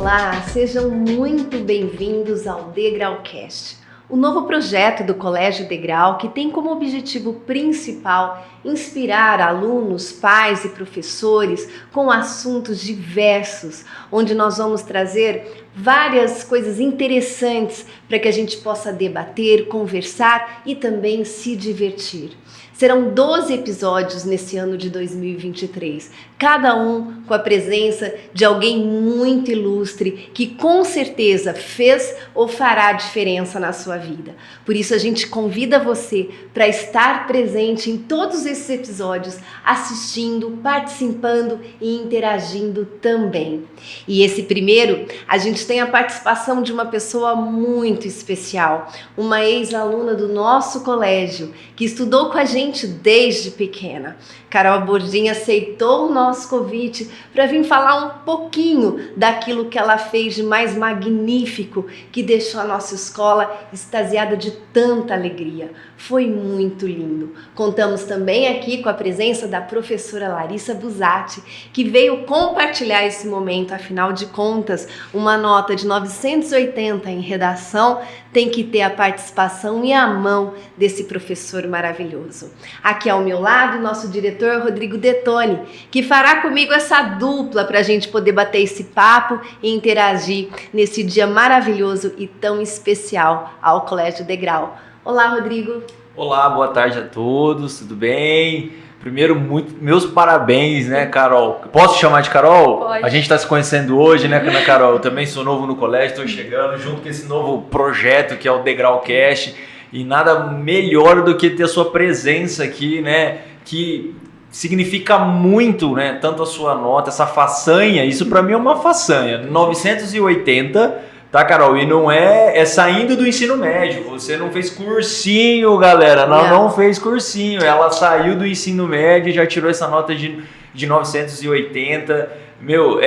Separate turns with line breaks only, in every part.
Olá, sejam muito bem-vindos ao Degraucast, o novo projeto do Colégio Degrau que tem como objetivo principal inspirar alunos, pais e professores com assuntos diversos, onde nós vamos trazer várias coisas interessantes para que a gente possa debater, conversar e também se divertir. Serão 12 episódios nesse ano de 2023, cada um com a presença de alguém muito ilustre que com certeza fez ou fará diferença na sua vida. Por isso a gente convida você para estar presente em todos esses episódios, assistindo, participando e interagindo também. E esse primeiro, a gente tem a participação de uma pessoa muito especial, uma ex-aluna do nosso colégio, que estudou com a gente desde pequena. Carol Bordin aceitou o nosso convite para vir falar um pouquinho daquilo que ela fez de mais magnífico, que deixou a nossa escola extasiada de tanta alegria. Foi muito lindo. Contamos também aqui com a presença da professora Larissa Busatti, que veio compartilhar esse momento. Afinal de contas, uma nota de 980 em redação tem que ter a participação e a mão desse professor maravilhoso. Aqui ao meu lado, nosso diretor Rodrigo Detoni, que fará comigo essa dupla para a gente poder bater esse papo e interagir nesse dia maravilhoso e tão especial ao Colégio Degrau. Olá, Rodrigo.
Olá, boa tarde a todos, tudo bem? Primeiro, meus parabéns, né, Carol? Posso chamar de Carol?
Pode.
A gente está se conhecendo hoje, né, Carol? Eu também sou novo no colégio, estou chegando junto com esse novo projeto que é o Degraucast. E nada melhor do que ter a sua presença aqui, né? Que significa muito, né? Tanto a sua nota, essa façanha, isso para mim é uma façanha. 980, tá, Carol? E não é saindo do ensino médio. Você não fez cursinho, galera. Não fez cursinho. Ela saiu do ensino médio e já tirou essa nota de 980. Meu,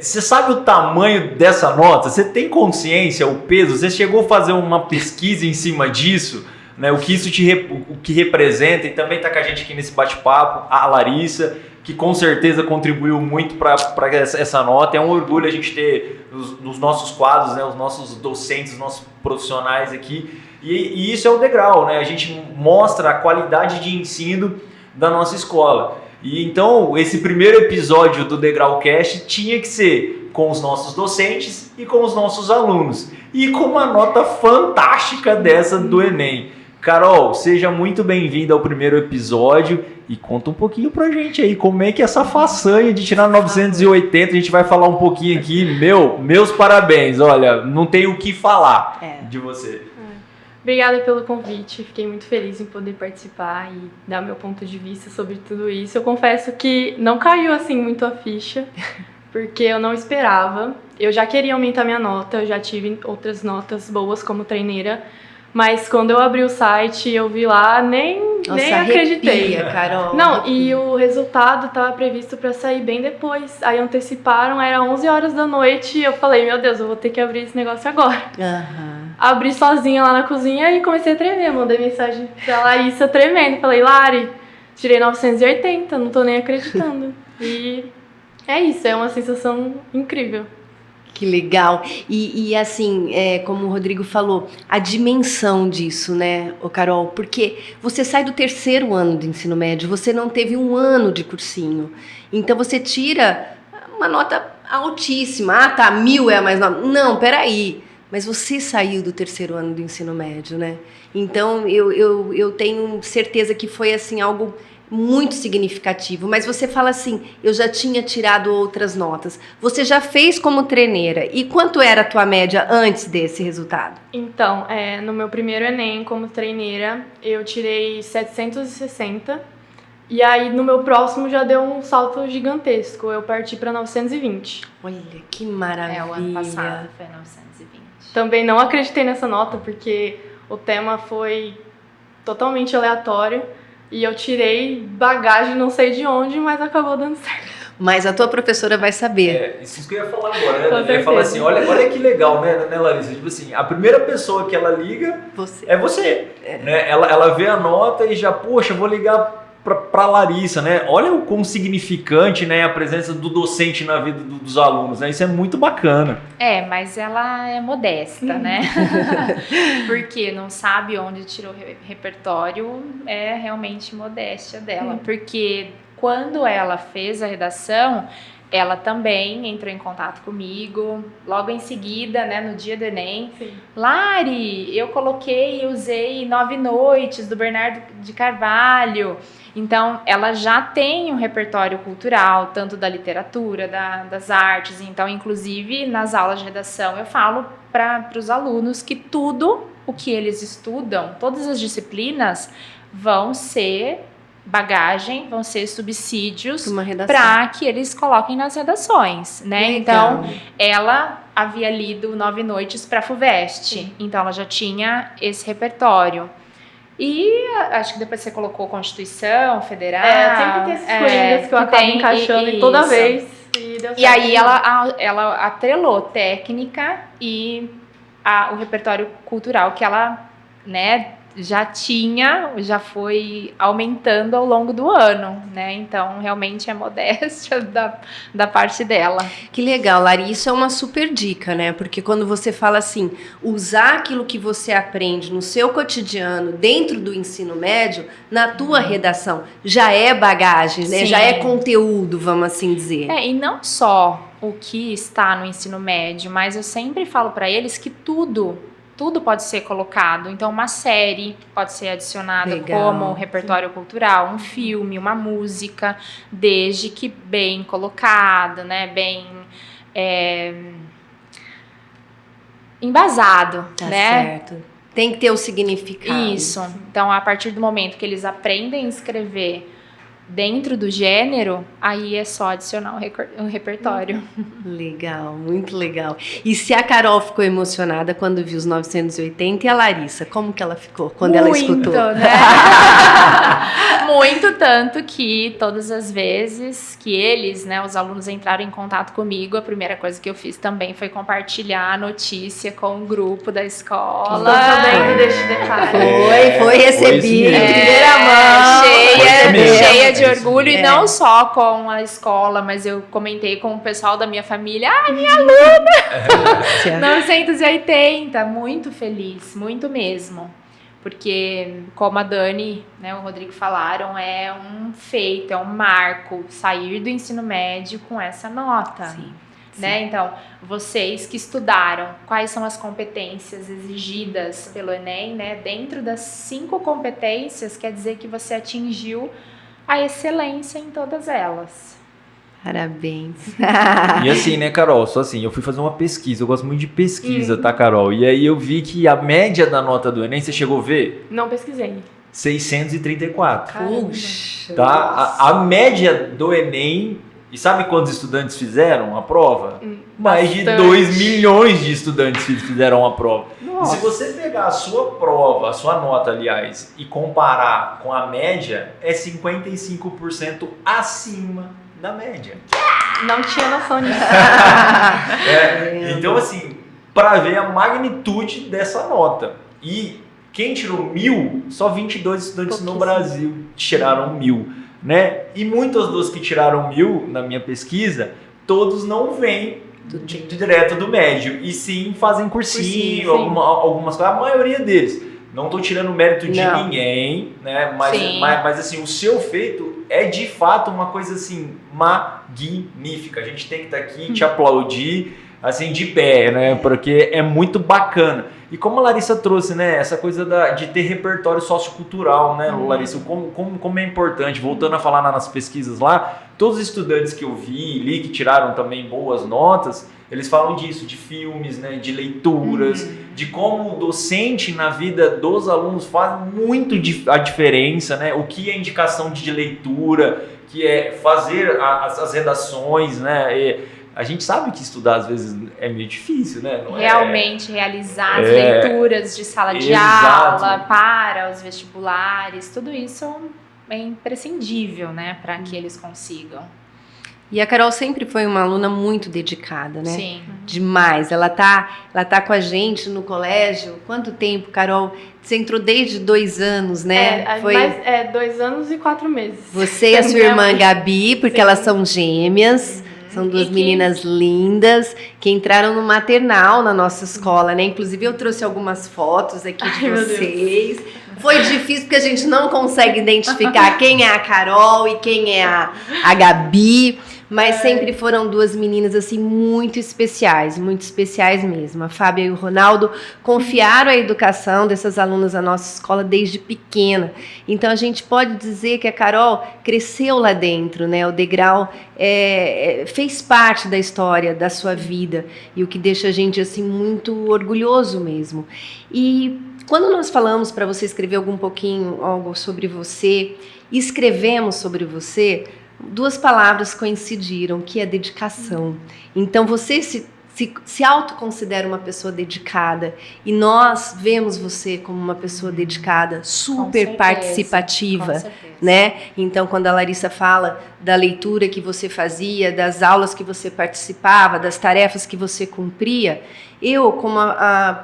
você sabe o tamanho dessa nota? Você tem consciência, o peso? Você chegou a fazer uma pesquisa em cima disso? Né? O que isso o que representa? E também está com a gente aqui nesse bate-papo, a Larissa, que com certeza contribuiu muito para essa nota. É um orgulho a gente ter nos nossos quadros, né? Os nossos docentes, os nossos profissionais aqui. E isso é o Degrau, né? A gente mostra a qualidade de ensino da nossa escola. E então, esse primeiro episódio do Degraucast tinha que ser com os nossos docentes e com os nossos alunos. E com uma nota fantástica dessa do Enem. Carol, seja muito bem-vinda ao primeiro episódio e conta um pouquinho pra gente aí como é que essa façanha de tirar 980, a gente vai falar um pouquinho aqui. Meus parabéns, olha, não tenho o que falar de você.
Obrigada pelo convite, fiquei muito feliz em poder participar e dar meu ponto de vista sobre tudo isso. Eu confesso que não caiu assim muito a ficha, porque eu não esperava. Eu já queria aumentar minha nota, eu já tive outras notas boas como treineira, mas quando eu abri o site eu vi lá, nem acreditei.
Arrepia, Carol.
Não,
arrepia.
E o resultado estava previsto para sair bem depois. Aí anteciparam, era 11 horas da noite e eu falei, meu Deus, eu vou ter que abrir esse negócio agora. Abri sozinha lá na cozinha e comecei a tremer. Mandei mensagem pra Larissa tremendo. Falei, Lari, tirei 980, não tô nem acreditando. E é isso, é uma sensação incrível.
Que legal. E assim, como o Rodrigo falou, a dimensão disso, né, Carol? Porque você sai do terceiro ano do ensino médio, você não teve um ano de cursinho. Então você tira uma nota altíssima. Ah, tá, 1000 é a mais nova. Não, peraí. Mas você saiu do terceiro ano do ensino médio, né? Então, eu tenho certeza que foi, assim, algo muito significativo. Mas você fala assim, eu já tinha tirado outras notas. Você já fez como treineira. E quanto era a tua média antes desse resultado?
Então, no meu primeiro Enem como treineira, eu tirei 760. E aí, no meu próximo, já deu um salto gigantesco. Eu parti para 920.
Olha, que maravilha.
O ano passado foi 920.
Também não acreditei nessa nota, porque o tema foi totalmente aleatório. E eu tirei bagagem não sei de onde, mas acabou dando certo.
Mas a tua professora vai saber.
Isso que eu ia falar agora, né? Eu ia falar assim, olha que legal, né, Larissa? Tipo assim, a primeira pessoa que ela liga é você. Né? Ela vê a nota e já, poxa, vou ligar para Larissa, né? Olha o quão significante, né, a presença do docente na vida dos alunos, né? Isso é muito bacana.
Mas ela é modesta, né? Porque não sabe onde tirou o repertório, é realmente modéstia dela. Porque quando ela fez a redação, ela também entrou em contato comigo, logo em seguida, né, no dia do Enem.
Sim.
Lari, eu coloquei e usei 9 Noites, do Bernardo de Carvalho. Então, ela já tem um repertório cultural, tanto da literatura, das artes. Então, inclusive, nas aulas de redação, eu falo para os alunos que tudo o que eles estudam, todas as disciplinas, vão ser bagagem, vão ser subsídios para que eles coloquem nas redações, né? Então, ela havia lido 9 Noites para a FUVEST, então ela já tinha esse repertório. E acho que depois você colocou Constituição Federal.
Sempre tem esses coringas que eu acabo encaixando e toda vez. E deu certo.
E aí ela atrelou técnica e o repertório cultural que ela, né, já foi aumentando ao longo do ano, né? Então, realmente é modéstia da parte dela.
Que legal, Lari, isso é uma super dica, né? Porque quando você fala assim, usar aquilo que você aprende no seu cotidiano, dentro do ensino médio, na tua redação, já é bagagem, né?
Sim.
Já é conteúdo, vamos assim dizer.
E não só o que está no ensino médio, mas eu sempre falo para eles que tudo pode ser colocado. Então, uma série pode ser adicionada como repertório cultural, um filme, uma música, desde que bem colocado, né? Bem embasado,
Tá
né?
certo. Tem que ter o significado.
Isso. Então, a partir do momento que eles aprendem a escrever dentro do gênero, aí é só adicionar um repertório.
Legal, muito legal. E se a Carol ficou emocionada quando viu os 980 e a Larissa, como que ela ficou quando ela escutou?
Né? Muito, tanto que todas as vezes que eles, né, os alunos entraram em contato comigo, a primeira coisa que eu fiz também foi compartilhar a notícia com o grupo da escola.
Estou sabendo deste detalhe.
Foi recebido em primeira mão.
Cheia de orgulho, e não só com a escola, mas eu comentei com o pessoal da minha família, minha aluna! 980, muito feliz, muito mesmo. Porque, como a Dani, né, o Rodrigo falaram, é um feito, é um marco sair do ensino médio com essa nota.
Sim.
Né? Então, vocês que estudaram, quais são as competências exigidas pelo Enem, né? Dentro das 5 competências, quer dizer que você atingiu a excelência em todas elas.
Parabéns.
E assim, né, Carol? Só assim, eu fui fazer uma pesquisa. Eu gosto muito de pesquisa, tá, Carol? E aí eu vi que a média da nota do Enem, você chegou a ver?
Não pesquisei.
634.
Puxa.
Tá? A média do Enem... E sabe quantos estudantes fizeram a prova? Mais de 2 milhões de estudantes fizeram a prova.
Nossa.
E se você pegar a sua prova, a sua nota, aliás, e comparar com a média, é 55% acima da média.
Não tinha noção disso.
Então, assim, para ver a magnitude dessa nota. E quem tirou 1.000, só 22 estudantes no Brasil tiraram 1.000. Né? E muitos dos que tiraram 1.000 na minha pesquisa, todos não vêm direto do médio, e sim fazem cursinho, algumas coisas, a maioria deles. Não estou tirando o mérito de ninguém, né? Mas assim, o seu feito é de fato uma coisa assim magnífica. A gente tem que estar aqui te aplaudir assim de pé, né? Porque é muito bacana. E como a Larissa trouxe, né, essa coisa de ter repertório sociocultural, né, Larissa, como é importante, voltando a falar nas pesquisas lá, todos os estudantes que eu li, que tiraram também boas notas, eles falam disso, de filmes, né, de leituras, de como o docente na vida dos alunos faz muito a diferença, né, o que é indicação de leitura, que é fazer as redações, né, a gente sabe que estudar às vezes é meio difícil, né? Não
realmente realizar as leituras de sala de aula para os vestibulares, tudo isso é imprescindível, né, para que eles consigam.
E a Carol sempre foi uma aluna muito dedicada, né?
Sim.
Demais. Ela tá com a gente no colégio. Quanto tempo, Carol? Você entrou desde 2 anos, né?
2 anos e 4 meses.
Você e a sua irmã Gabi, porque elas são gêmeas. São 2 meninas lindas que entraram no maternal na nossa escola, né? Inclusive eu trouxe algumas fotos aqui de vocês. Foi difícil porque a gente não consegue identificar quem é a Carol e quem é a Gabi. Mas sempre foram 2 meninas, assim, muito especiais mesmo. A Fábia e o Ronaldo confiaram a educação dessas alunas à nossa escola desde pequena. Então, a gente pode dizer que a Carol cresceu lá dentro, né? O degrau fez parte da história da sua vida, e o que deixa a gente, assim, muito orgulhoso mesmo. E quando nós falamos para você escrever algo sobre você, escrevemos sobre você, 2 palavras coincidiram, que é dedicação. Então, você se autoconsidera uma pessoa dedicada, e nós vemos você como uma pessoa dedicada, super participativa, né? Então, quando a Larissa fala da leitura que você fazia, das aulas que você participava, das tarefas que você cumpria, eu, como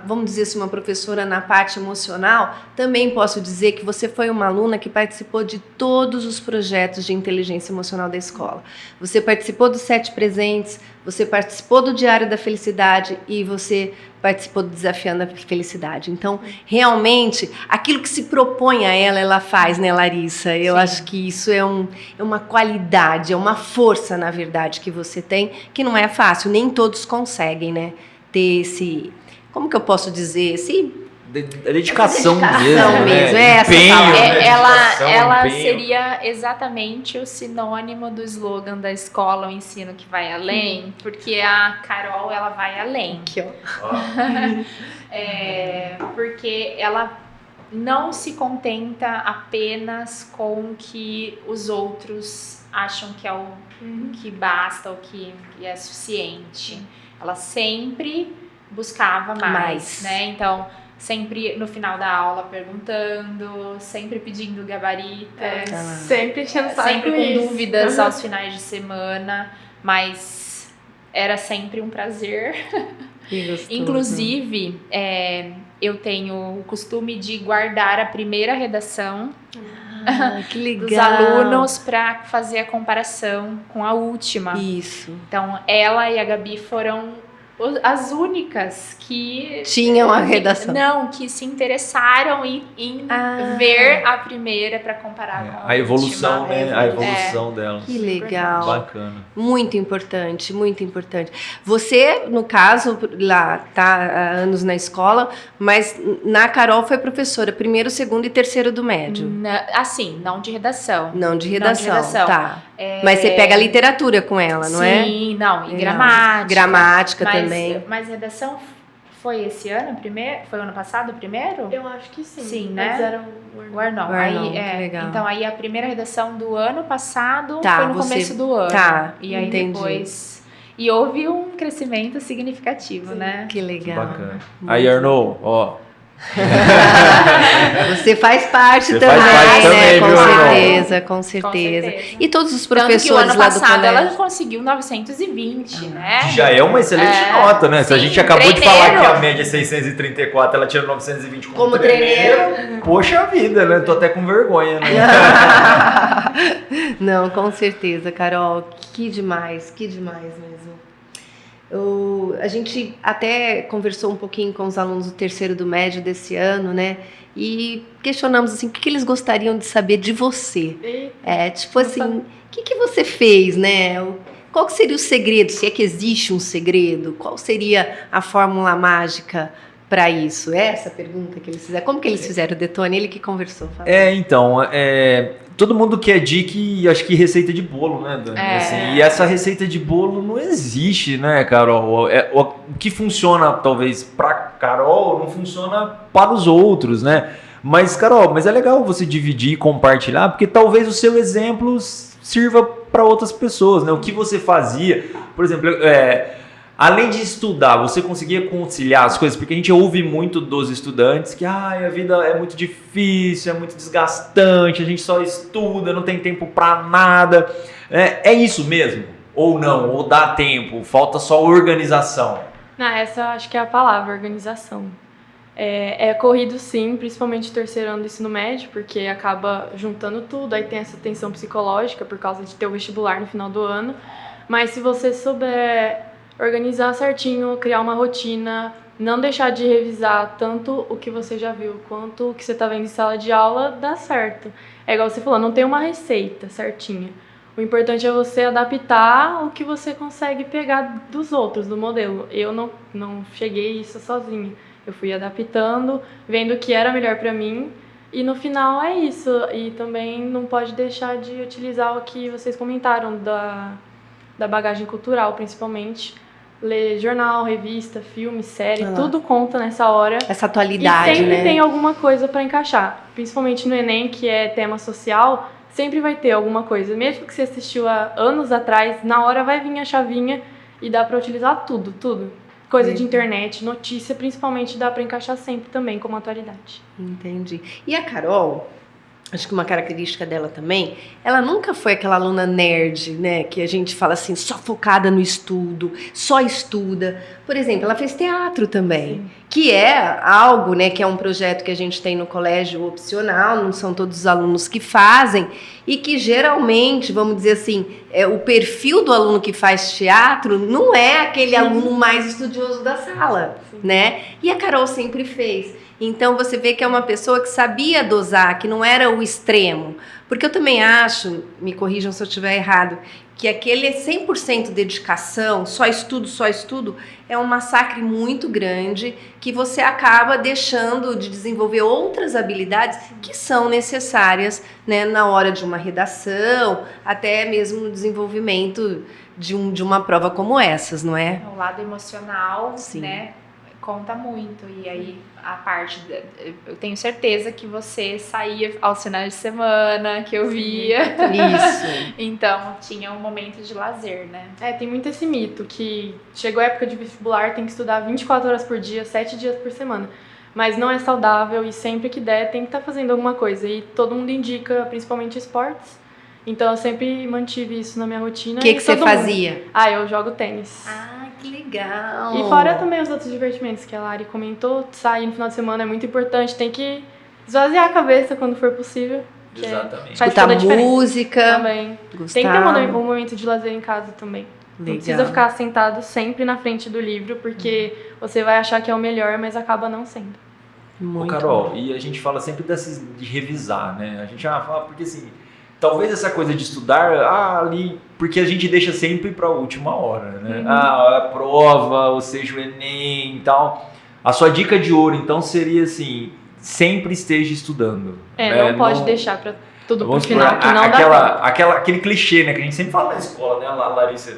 vamos dizer assim, uma professora na parte emocional, também posso dizer que você foi uma aluna que participou de todos os projetos de inteligência emocional da escola. Você participou dos 7 presentes, você participou do Diário da Felicidade e você participou do Desafiando a Felicidade. Então, realmente, aquilo que se propõe a ela faz, né, Larissa? Eu acho que isso é uma qualidade, é uma força, na verdade, que você tem, que não é fácil, nem todos conseguem, né? Ter esse, como que eu posso dizer,
Dedicação
mesmo,
né?
Essa
empenho, né?
Ela
Empenho.
seria exatamente o sinônimo do slogan da escola, o ensino que vai além, porque a Carol, ela vai além.
Aqui, ó.
Porque ela não se contenta apenas com o que os outros acham que é o que basta, o que é suficiente. Ela sempre buscava mais, né? Então, sempre no final da aula perguntando, sempre pedindo gabaritos,
sempre enchendo o saco,
sempre com dúvidas aos finais de semana, mas era sempre um prazer. Inclusive, eu tenho o costume de guardar a primeira redação
que legal.
dos alunos para fazer a comparação com a última.
Isso.
Então, ela e a Gabi foram as únicas que
tinham a redação.
Que se interessaram em ver a primeira para comparar com
a evolução,
última.
né? A evolução dela.
Que legal.
Bacana.
Muito importante, muito importante. Você, no caso, lá tá há anos na escola, mas na Carol foi professora, 1º, 2º e 3º do médio.
Assim, não de redação.
Não de redação. Tá.
É...
Mas você pega a literatura com ela, não é?
Sim, não, e gramática.
Gramática também.
Mas redação foi esse ano, primeiro? Foi ano passado o primeiro?
Eu acho que sim.
Sim, né?
Mas era
o Arnon.
Legal.
Então, aí a primeira redação do ano passado
tá,
foi no começo do ano.
Tá,
e aí
entendi.
Depois... E houve um crescimento significativo, né?
Que legal.
Bacana. Aí, Arnon, ó...
Você faz parte
Você
também,
faz parte
né?
também,
Com certeza. E todos os
Tanto
professores
que o ano
lá do
passado
colégio.
ela conseguiu 920, né?
Já é uma excelente nota, né? Se a
Sim,
gente acabou de
treineiro.
falar que a média é 634, ela tinha 920 como
treineiro.
Poxa vida, né? Tô até com vergonha, né?
Não, com certeza, Carol. Que demais mesmo. A gente até conversou um pouquinho com os alunos do 3º do médio desse ano, né? E questionamos assim, o que eles gostariam de saber de você. Tipo assim, o que você fez, né? Qual que seria o segredo? Se é que existe um segredo? Qual seria a fórmula mágica para isso? Essa pergunta que eles fizeram. Como que eles fizeram, Detone? Ele que conversou.
Todo mundo quer dica e acho que receita de bolo, né, Dani? Assim, e essa receita de bolo não existe, né, Carol? O que funciona, talvez, pra Carol, não funciona para os outros, né? Mas, Carol, é legal você dividir e compartilhar, porque talvez o seu exemplo sirva para outras pessoas, né? O que você fazia, por exemplo, além de estudar, você conseguia conciliar as coisas? Porque a gente ouve muito dos estudantes que a vida é muito difícil, é muito desgastante, a gente só estuda, não tem tempo para nada. É isso mesmo? Ou não, ou dá tempo, falta só organização?
Não, essa acho que é a palavra, organização. É corrido sim, principalmente terceiro ano do ensino médio, porque acaba juntando tudo, aí tem essa tensão psicológica por causa de ter o vestibular no final do ano. Mas se você souber organizar certinho, criar uma rotina, não deixar de revisar tanto o que você já viu quanto o que você está vendo em sala de aula, dá certo. É igual você falou, não tem uma receita certinha. O importante é você adaptar o que você consegue pegar dos outros, do modelo. Eu não cheguei isso sozinha. Eu fui adaptando, vendo o que era melhor para mim. E no final é isso. E também não pode deixar de utilizar o que vocês comentaram da bagagem cultural, principalmente. Ler jornal, revista, filme, série, tudo conta nessa hora.
Essa atualidade,
e sempre
né?
tem alguma coisa para encaixar. Principalmente no Enem, que é tema social, sempre vai ter alguma coisa. Mesmo que você assistiu há anos atrás, na hora vai vir a chavinha e dá para utilizar tudo. Coisa de internet, notícia, principalmente, dá para encaixar sempre também como atualidade.
Entendi. E a Carol, acho que uma característica dela também, ela nunca foi aquela aluna nerd, né? Que a gente fala assim, só focada no estudo, só estuda. Por exemplo, ela fez teatro também,
Sim.
que é algo, né? Que é um projeto que a gente tem no colégio opcional, não são todos os alunos que fazem, e que geralmente, vamos dizer assim, o perfil do aluno que faz teatro não é aquele aluno mais estudioso da sala, né? E a Carol sempre fez. Então você vê que é uma pessoa que sabia dosar, que não era o extremo. Porque eu também acho, me corrijam se eu estiver errado, que aquele 100% dedicação, só estudo, é um massacre muito grande que você acaba deixando de desenvolver outras habilidades que são necessárias, né, na hora de uma redação, até mesmo no desenvolvimento de uma prova como essas, não é?
O lado emocional,
Sim.
né, conta muito. E aí a parte, eu tenho certeza que você saía aos finais de semana, que eu via.
Isso.
Então tinha um momento de lazer, né?
Tem muito esse mito que chegou a época de vestibular, tem que estudar 24 horas por dia, 7 dias por semana. Mas não é saudável e sempre que der tem que estar fazendo alguma coisa. E todo mundo indica, principalmente esportes. Então eu sempre mantive isso na minha rotina.
O que você fazia?
Eu jogo tênis.
Que legal!
E fora também os outros divertimentos que a Lari comentou, sair no final de semana é muito importante, tem que esvaziar a cabeça quando for possível.
Exatamente.
Escutar música.
Também.
Gostar.
Tem que ter um momento de lazer em casa também.
Legal.
Não precisa ficar sentado sempre na frente do livro, porque você vai achar que é o melhor, mas acaba não sendo.
Muito
Carol,
bom.
e a gente fala sempre de revisar, né? A gente fala porque assim, talvez essa coisa de estudar ali, porque a gente deixa sempre para a última hora, né? A prova, ou seja, o Enem e tal. A sua dica de ouro, então, seria assim, sempre esteja estudando.
Não pode deixar para tudo pro final, que não dá tempo.
Aquele clichê, né? Que a gente sempre fala na escola, né? A Larissa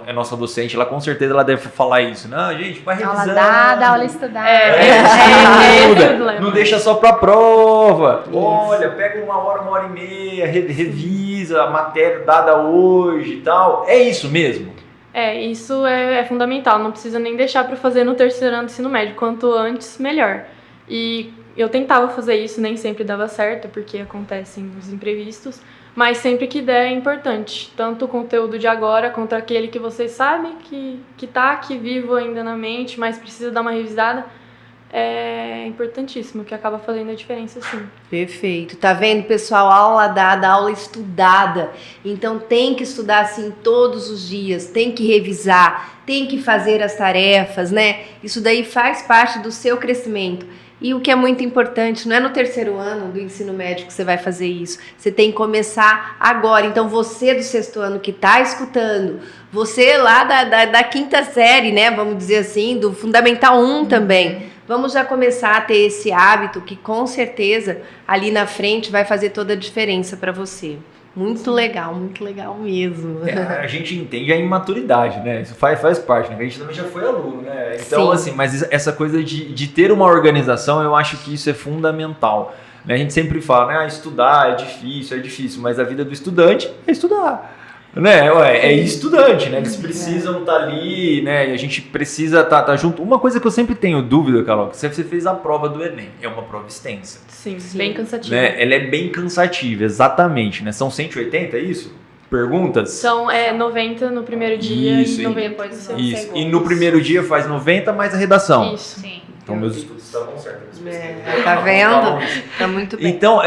é nossa docente, ela com certeza ela deve falar isso. Não, gente, vai revisando.
Aula dada, aula estudada.
Não deixa só pra prova. Isso. Olha, pega uma hora e meia, revisa a matéria dada hoje e tal. É isso mesmo?
Isso é fundamental. Não precisa nem deixar para fazer no terceiro ano do ensino médio. Quanto antes, melhor. E eu tentava fazer isso, nem sempre dava certo, porque acontecem os imprevistos. Mas sempre que der é importante, tanto o conteúdo de agora quanto aquele que vocês sabem que tá aqui vivo ainda na mente, mas precisa dar uma revisada, é importantíssimo, que acaba fazendo a diferença sim.
Perfeito. Tá vendo, pessoal? Aula dada, aula estudada. Então tem que estudar assim todos os dias, tem que revisar, tem que fazer as tarefas, né? Isso daí faz parte do seu crescimento. E o que é muito importante, não é no terceiro ano do ensino médio que você vai fazer isso. Você tem que começar agora. Então, você do sexto ano que está escutando, você lá da quinta série, né? Vamos dizer assim, do Fundamental 1 também. Vamos já começar a ter esse hábito que, com certeza, ali na frente vai fazer toda a diferença para você. Muito legal mesmo.
A gente entende a imaturidade, né? Isso faz parte, né? A gente também já foi aluno, né? Então,
Sim.
assim, mas essa coisa de ter uma organização, eu acho que isso é fundamental. Né? A gente sempre fala, né? Estudar é difícil, mas a vida do estudante é estudar. Né? É estudante, né? Eles precisam estar ali, né? E a gente precisa estar junto. Uma coisa que eu sempre tenho dúvida, Carol, que você fez a prova do Enem, é uma prova extensa.
Sim. Bem cansativa.
Né? Ela é bem cansativa, exatamente, né? São 180, é isso? perguntas?
São 90 no primeiro dia
Isso,
e 90 depois do segundo.
Isso. E no primeiro dia faz 90 mais a redação.
Isso.
Sim.
Então meus estudos estavam certos.
Tá vendo? Tá muito bem.
Então,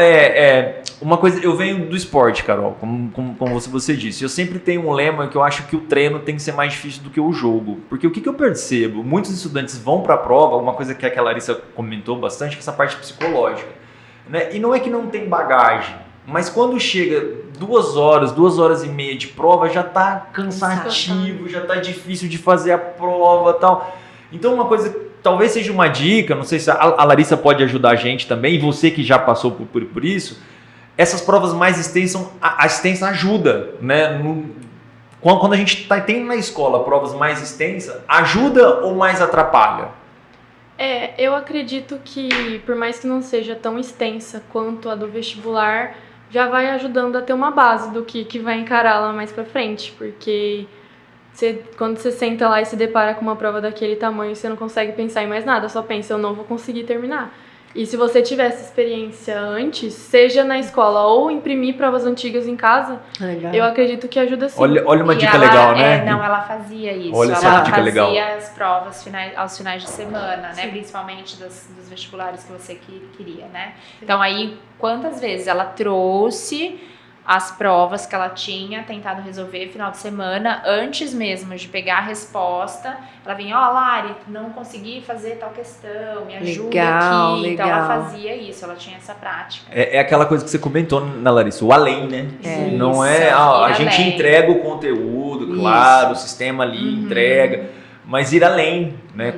uma coisa, eu venho do esporte, Carol, como você disse. Eu sempre tenho um lema que eu acho que o treino tem que ser mais difícil do que o jogo. Porque o que eu percebo? Muitos estudantes vão para a prova, uma coisa que a Larissa comentou bastante, que é essa parte psicológica. Né? E não é que não tem bagagem, mas quando chega 2 horas e meia de prova, já tá cansativo, já tá difícil de fazer a prova e tal. Então uma coisa, talvez seja uma dica, não sei se a Larissa pode ajudar a gente também, e você que já passou por isso, essas provas mais extensas, a extensa ajuda, né? Quando a gente tem na escola provas mais extensas, ajuda ou mais atrapalha?
Eu acredito que, por mais que não seja tão extensa quanto a do vestibular, já vai ajudando a ter uma base do que vai encarar lá mais pra frente, porque quando você senta lá e se depara com uma prova daquele tamanho, você não consegue pensar em mais nada, só pensa, eu não vou conseguir terminar. E se você tiver essa experiência antes, seja na escola ou imprimir provas antigas em casa, eu acredito que ajuda sim.
Olha uma dica legal, né?
Ela fazia isso.
Olha essa
ela
dica
fazia
legal.
as provas aos finais de semana, né? Principalmente dos vestibulares que você queria, né? Então aí, quantas vezes ela trouxe as provas que ela tinha tentado resolver final de semana, antes mesmo de pegar a resposta, ela vinha, Lari, não consegui fazer tal questão, me ajuda aqui.
Legal.
Então ela fazia isso, ela tinha essa prática.
É aquela coisa que você comentou, né, Larissa, o além, né? Não
Isso,
é, a
ir
gente
além.
entrega o conteúdo, claro, o sistema ali entrega, mas ir além, né?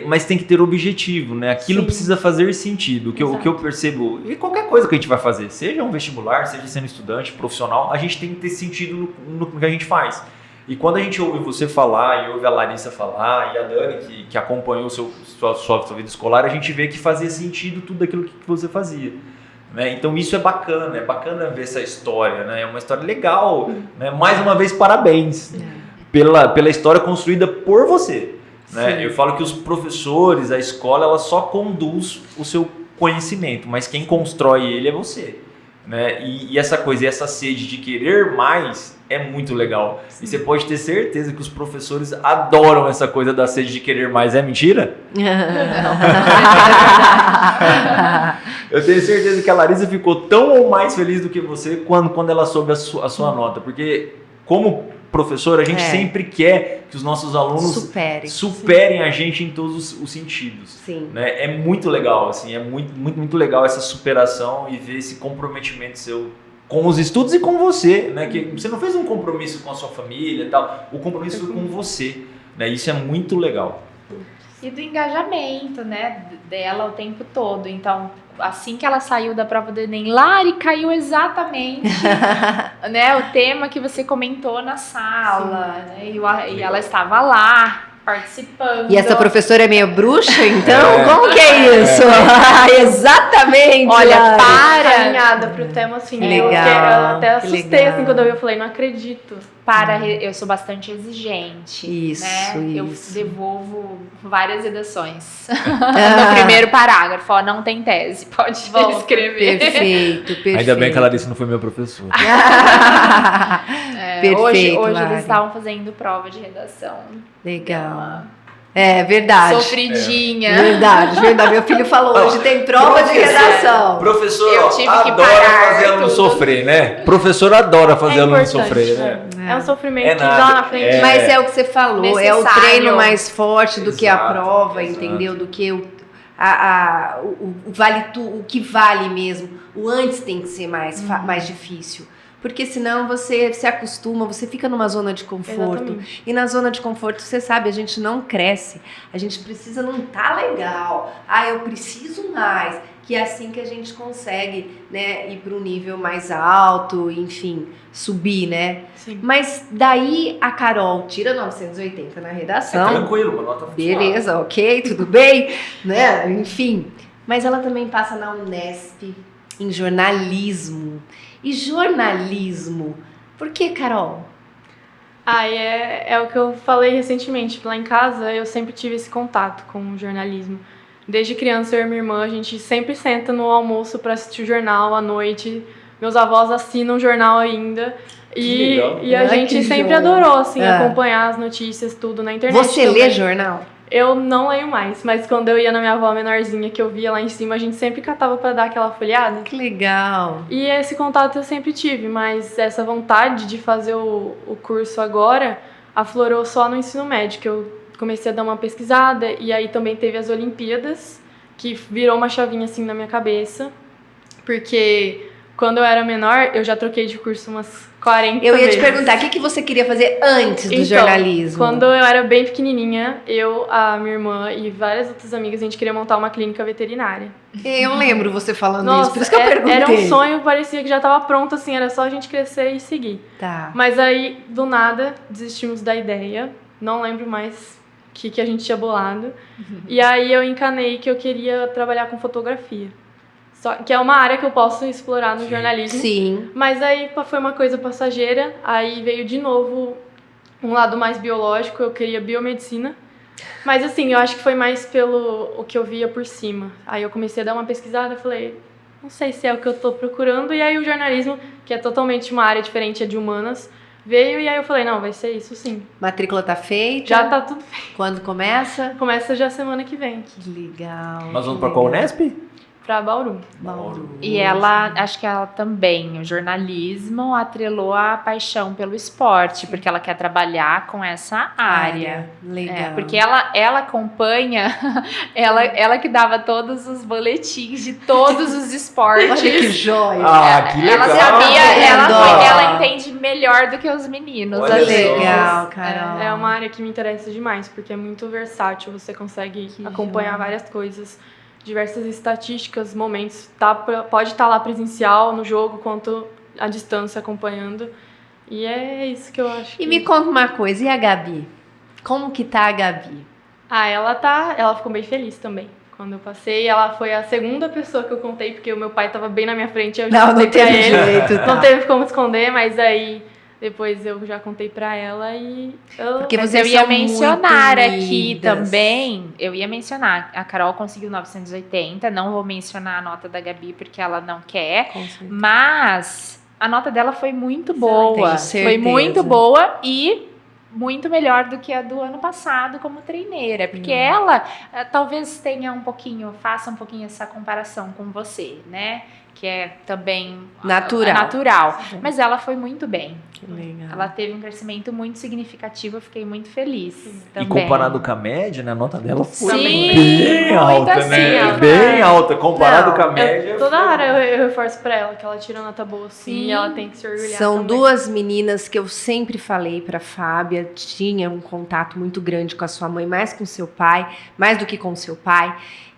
Mas tem que ter objetivo, né? Aquilo precisa fazer sentido. O que eu percebo, e qualquer coisa que a gente vai fazer, seja um vestibular, seja sendo estudante, profissional, a gente tem que ter sentido no que a gente faz. E quando a gente ouve você falar, e ouve a Larissa falar, e a Dani, que acompanhou sua vida escolar, a gente vê que fazia sentido tudo aquilo que você fazia. Né? Então isso é bacana ver essa história, né? É uma história legal. Né? Mais uma vez, parabéns pela história construída por você. Né? Eu falo que os professores, a escola, ela só conduz o seu conhecimento, mas quem constrói ele é você. Né? E essa coisa, e essa sede de querer mais é muito legal. E você pode ter certeza que os professores adoram essa coisa da sede de querer mais. É mentira? Eu tenho certeza que a Larissa ficou tão ou mais feliz do que você quando ela soube a sua nota. Porque como professor, a gente sempre quer que os nossos alunos superem a gente em todos os sentidos.
Sim.
Né? É muito legal, assim, é muito legal essa superação e ver esse comprometimento seu com os estudos e com você, né? Que você não fez um compromisso com a sua família e tal, o compromisso foi com você, né? Isso é muito legal.
E do engajamento, né, dela o tempo todo. Então, assim que ela saiu da prova do Enem, Lari, caiu exatamente né, o tema que você comentou na sala, né, e ela estava lá participando.
E essa professora é meio bruxa, então? Como que é isso? Exatamente!
Olha,
Lari.
Alinhada pro tema, assim.
Legal,
Eu até assustei,
legal.
assim, quando eu falei, não acredito.
Eu sou bastante exigente,
Isso,
né? Eu
isso.
devolvo várias redações no primeiro parágrafo, ó, não tem tese, pode escrever.
Perfeito.
Ainda bem que a Larissa não foi meu professor.
Perfeito,
Hoje
Lari.
eles estavam fazendo prova de redação.
Legal. É verdade.
Sofridinha.
Verdade. Meu filho falou, hoje tem prova de redação.
Professor
Eu tive que
adora
parar
fazer aluno
tudo.
sofrer, né? Professor adora fazer aluno
importante,
sofrer, né?
É um sofrimento
É
que
nada.
lá na frente...
Mas é o que você falou, é o
Necessário.
treino mais forte do que a
Exato,
prova,
exato.
entendeu? Do que o que vale mesmo. O antes tem que ser mais difícil. Porque senão você se acostuma, você fica numa zona de conforto.
Exatamente.
E na zona de conforto, você sabe, a gente não cresce. A gente precisa, não tá legal. Eu preciso mais. Que é assim que a gente consegue, né, ir para um nível mais alto, enfim, subir, né?
Sim.
Mas daí a Carol tira 980 na redação.
Tranquilo, uma nota
Beleza, ok, tudo bem, né? Enfim. Mas ela também passa na Unesp em jornalismo. E jornalismo, por que, Carol?
É o que eu falei recentemente. Lá em casa, eu sempre tive esse contato com o jornalismo. Desde criança, eu e minha irmã, a gente sempre senta no almoço para assistir o jornal à noite. Meus avós assinam o jornal ainda. E a gente sempre adorou, assim, acompanhar as notícias, tudo na internet.
Você lê jornal?
Eu não leio mais, mas quando eu ia na minha avó menorzinha, que eu via lá em cima, a gente sempre catava pra dar aquela folhada.
Que legal!
E esse contato eu sempre tive, mas essa vontade de fazer o curso agora aflorou só no ensino médio, que eu comecei a dar uma pesquisada, e aí também teve as Olimpíadas, que virou uma chavinha assim na minha cabeça, porque quando eu era menor, eu já troquei de curso umas 40 vezes.
Eu ia te perguntar, o que você queria fazer antes do jornalismo?
Quando eu era bem pequenininha, eu, a minha irmã e várias outras amigas, a gente queria montar uma clínica veterinária.
Eu lembro você falando
Nossa,
isso, por isso que eu perguntei.
Era um sonho, parecia que já estava pronto, assim, era só a gente crescer e seguir.
Tá.
Mas aí, do nada, desistimos da ideia, não lembro mais o que a gente tinha bolado. E aí eu encanei que eu queria trabalhar com fotografia. Que é uma área que eu posso explorar no jornalismo.
Sim.
Mas aí foi uma coisa passageira, aí veio de novo um lado mais biológico, eu queria biomedicina. Mas assim, eu acho que foi mais pelo o que eu via por cima. Aí eu comecei a dar uma pesquisada, falei, não sei se é o que eu tô procurando. E aí o jornalismo, que é totalmente uma área diferente, é de humanas, veio e aí eu falei, não, vai ser isso sim.
Matrícula tá feita?
Já tá tudo feito.
Quando começa?
Começa já semana que vem.
Que legal.
Nós vamos pra qual Unesp?
Pra Bauru.
E ela, acho que ela também, o jornalismo atrelou a paixão pelo esporte, porque ela quer trabalhar com essa área.
Legal.
Porque ela acompanha, ela que dava todos os boletins de todos os esportes.
Olha que joia.
Que legal.
Ela sabia, ela entende melhor do que os meninos.
Olha
às vezes.
legal, Carol.
É uma área que me interessa demais, porque é muito versátil, você consegue acompanhar várias coisas. Diversas estatísticas, momentos, pode estar lá presencial no jogo, quanto à distância acompanhando. E é isso que eu acho.
E me conta uma coisa, e a Gabi? Como que tá a Gabi?
Ela ficou bem feliz também. Quando eu passei, ela foi a segunda pessoa que eu contei, porque o meu pai tava bem na minha frente, eu já contei pra ele.
Jeito,
Não teve como esconder, mas aí depois eu já contei pra ela e
Porque
Mas
vocês
eu ia
são
mencionar
muito
aqui
unidas.
também, a Carol conseguiu 980, não vou mencionar a nota da Gabi porque ela não quer, mas a nota dela foi muito boa,
tenho certeza.
foi muito boa e muito melhor do que a do ano passado como treineira, porque ela talvez faça um pouquinho essa comparação com você, né? Que é também natural. Mas ela foi muito bem.
Que legal.
Ela teve um crescimento muito significativo, eu fiquei muito feliz também.
E comparado com a média, né, a nota dela foi
Sim,
bem
muito
alta, né?
acima.
Bem alta, comparado com a média.
Toda hora eu reforço pra ela que ela tira nota boa sim, e ela tem que se orgulhar
São
também.
duas meninas que eu sempre falei pra Fábia, tinha um contato muito grande com a sua mãe, mais com seu pai, mais do que com seu pai,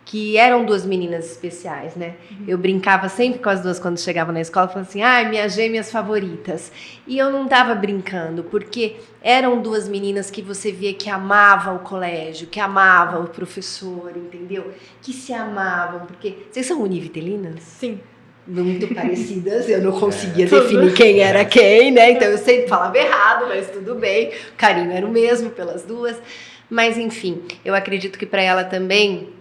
que eram duas meninas especiais, né? Eu brincava sempre com as duas quando chegava na escola, falando assim, minhas gêmeas favoritas. E eu não tava brincando, porque eram duas meninas que você via que amavam o colégio, que amavam o professor, entendeu? Que se amavam, porque... Vocês são univitelinas?
Sim.
Muito parecidas, eu não conseguia definir quem era quem, né? Então eu sempre falava errado, mas tudo bem. O carinho era o mesmo pelas duas. Mas enfim, eu acredito que para ela também,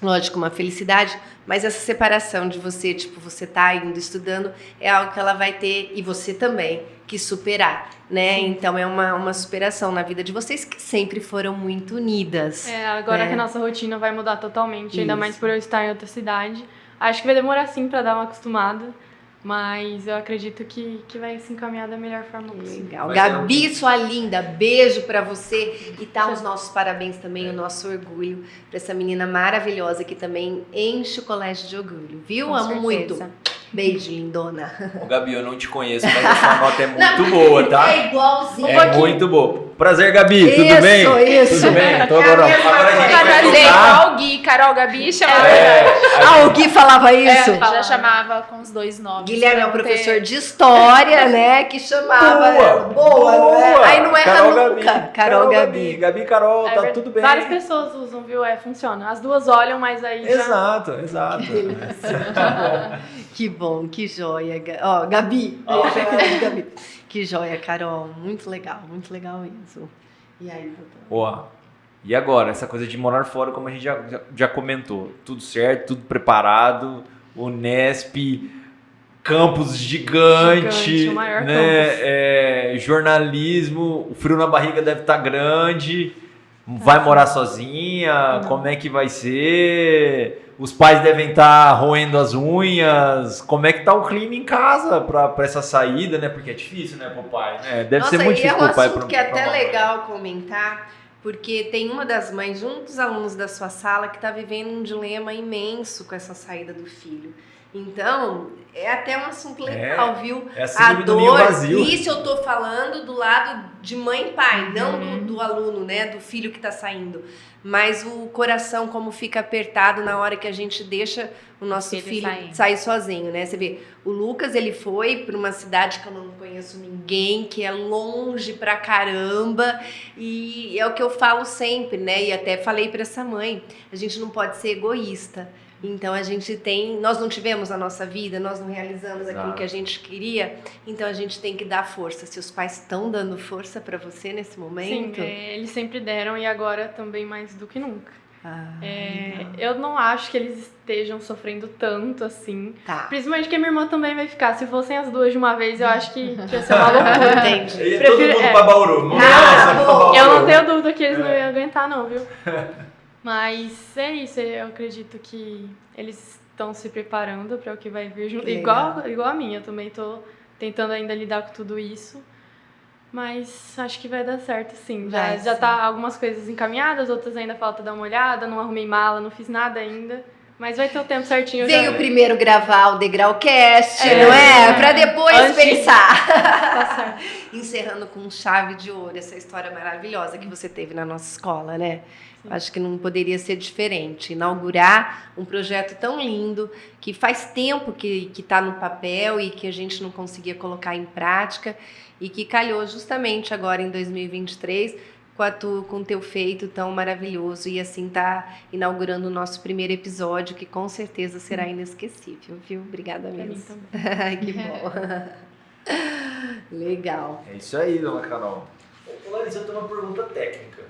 lógico, uma felicidade, mas essa separação de você, tipo, você tá indo estudando, é algo que ela vai ter, e você também, que superar, né? Sim. Então é uma superação na vida de vocês que sempre foram muito unidas.
Agora que a nossa rotina vai mudar totalmente, ainda mais por eu estar em outra cidade. Acho que vai demorar sim pra dar uma acostumada, mas eu acredito que vai se encaminhar da melhor forma possível.
Legal. Gabi, sua linda, beijo pra você e tá os nossos parabéns também, o nosso orgulho pra essa menina maravilhosa que também enche o colégio de orgulho, viu?
Com
Amo
certeza.
muito. Beijo, lindona.
Ô, Gabi, eu não te conheço, mas a sua nota é muito boa, tá?
É igualzinho.
É muito boa. Prazer, Gabi, tudo
Isso,
bem?
isso.
Tudo bem? Então agora a gente vai
Prazer,
tocar.
igual o Gui, Carol, Gabi chamava.
O Gui falava isso?
Já chamava com os dois nomes.
Guilherme é um professor de história, né? Que chamava ela. Boa, não é?
Boa.
Aí não erra
Carol,
nunca.
Gabi.
Carol, Gabi.
Gabi, Carol, tá tudo bem.
Várias pessoas usam, viu? Funciona. As duas olham, mas aí já...
Exato.
Que bom, que joia. Ó, Gabi. Gabi. Que joia, Carol. Muito legal isso. E aí, doutor?
Ó, e agora, essa coisa de morar fora, como a gente já comentou, tudo certo, tudo preparado, Unesp, campus gigante,
o maior
né? Jornalismo, o frio na barriga deve estar grande. Vai morar sozinha? Como é que vai ser? Os pais devem estar roendo as unhas. Como é que tá o clima em casa para essa saída, né? Porque é difícil, né, pro pai, né? Deve ser muito difícil pro pai.
É um assunto que é até legal comentar, porque tem uma das mães, um dos alunos da sua sala, que está vivendo um dilema imenso com essa saída do filho. Então, é até um assunto legal, viu?
É a dor, vazio.
Isso eu tô falando do lado de mãe e pai, não do aluno, né? Do filho que tá saindo. Mas o coração como fica apertado na hora que a gente deixa o nosso filho sair sozinho, né? Você vê, o Lucas, ele foi para uma cidade que eu não conheço ninguém, que é longe pra caramba, e é o que eu falo sempre, né? E até falei para essa mãe, a gente não pode ser egoísta. Então nós não tivemos a nossa vida, nós não realizamos aquilo que a gente queria, então a gente tem que dar força. Se os pais estão dando força para você nesse momento...
Sim, eles sempre deram e agora também mais do que nunca. Eu não acho que eles estejam sofrendo tanto assim.
Tá.
Principalmente que a minha irmã também vai ficar. Se fossem as duas de uma vez, eu acho que ia ser uma loucura.
Entendi.
E todo mundo pra Bauru.
Eu não tenho dúvida que eles não iam aguentar não, viu? Mas é isso, eu acredito que eles estão se preparando para o que vai vir junto. Igual a mim, eu também tô tentando ainda lidar com tudo isso. Mas acho que vai dar certo, sim. Já tá algumas coisas encaminhadas, outras ainda falta dar uma olhada, não arrumei mala, não fiz nada ainda. Mas vai ter o tempo certinho.
Veio primeiro gravar o Degraucast, não é? Pra depois pensar.
Tá certo.
Encerrando com chave de ouro essa história maravilhosa que você teve na nossa escola, né? Acho que não poderia ser diferente. Inaugurar um projeto tão lindo, que faz tempo que está no papel e que a gente não conseguia colocar em prática, e que calhou justamente agora em 2023 com o teu feito tão maravilhoso. E assim tá inaugurando o nosso primeiro episódio, que com certeza será inesquecível, viu? Obrigada mesmo. Que bom. Legal.
É isso aí, dona Carol. Ô, Larissa, eu tenho uma pergunta técnica.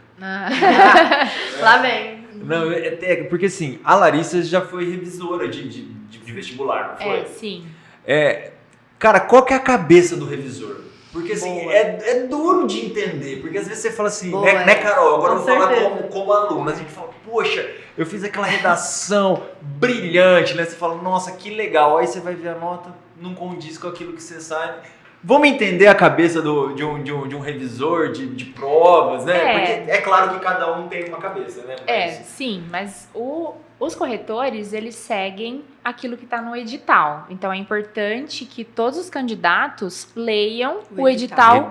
Lá vem.
Não, é técnico, porque assim, a Larissa já foi revisora de vestibular, não foi?
Sim.
Cara, qual que é a cabeça do revisor? Porque assim, é duro de entender, porque às vezes você fala assim, né, Carol? Agora eu vou falar como aluna, a gente fala, poxa, eu fiz aquela redação brilhante, né? Você fala, nossa, que legal, aí você vai ver a nota, não condiz com aquilo que você sabe. Vamos entender a cabeça de um revisor de provas, né? Porque é claro que cada um tem uma cabeça, né?
Sim, mas os corretores, eles seguem aquilo que está no edital. Então, é importante que todos os candidatos leiam o edital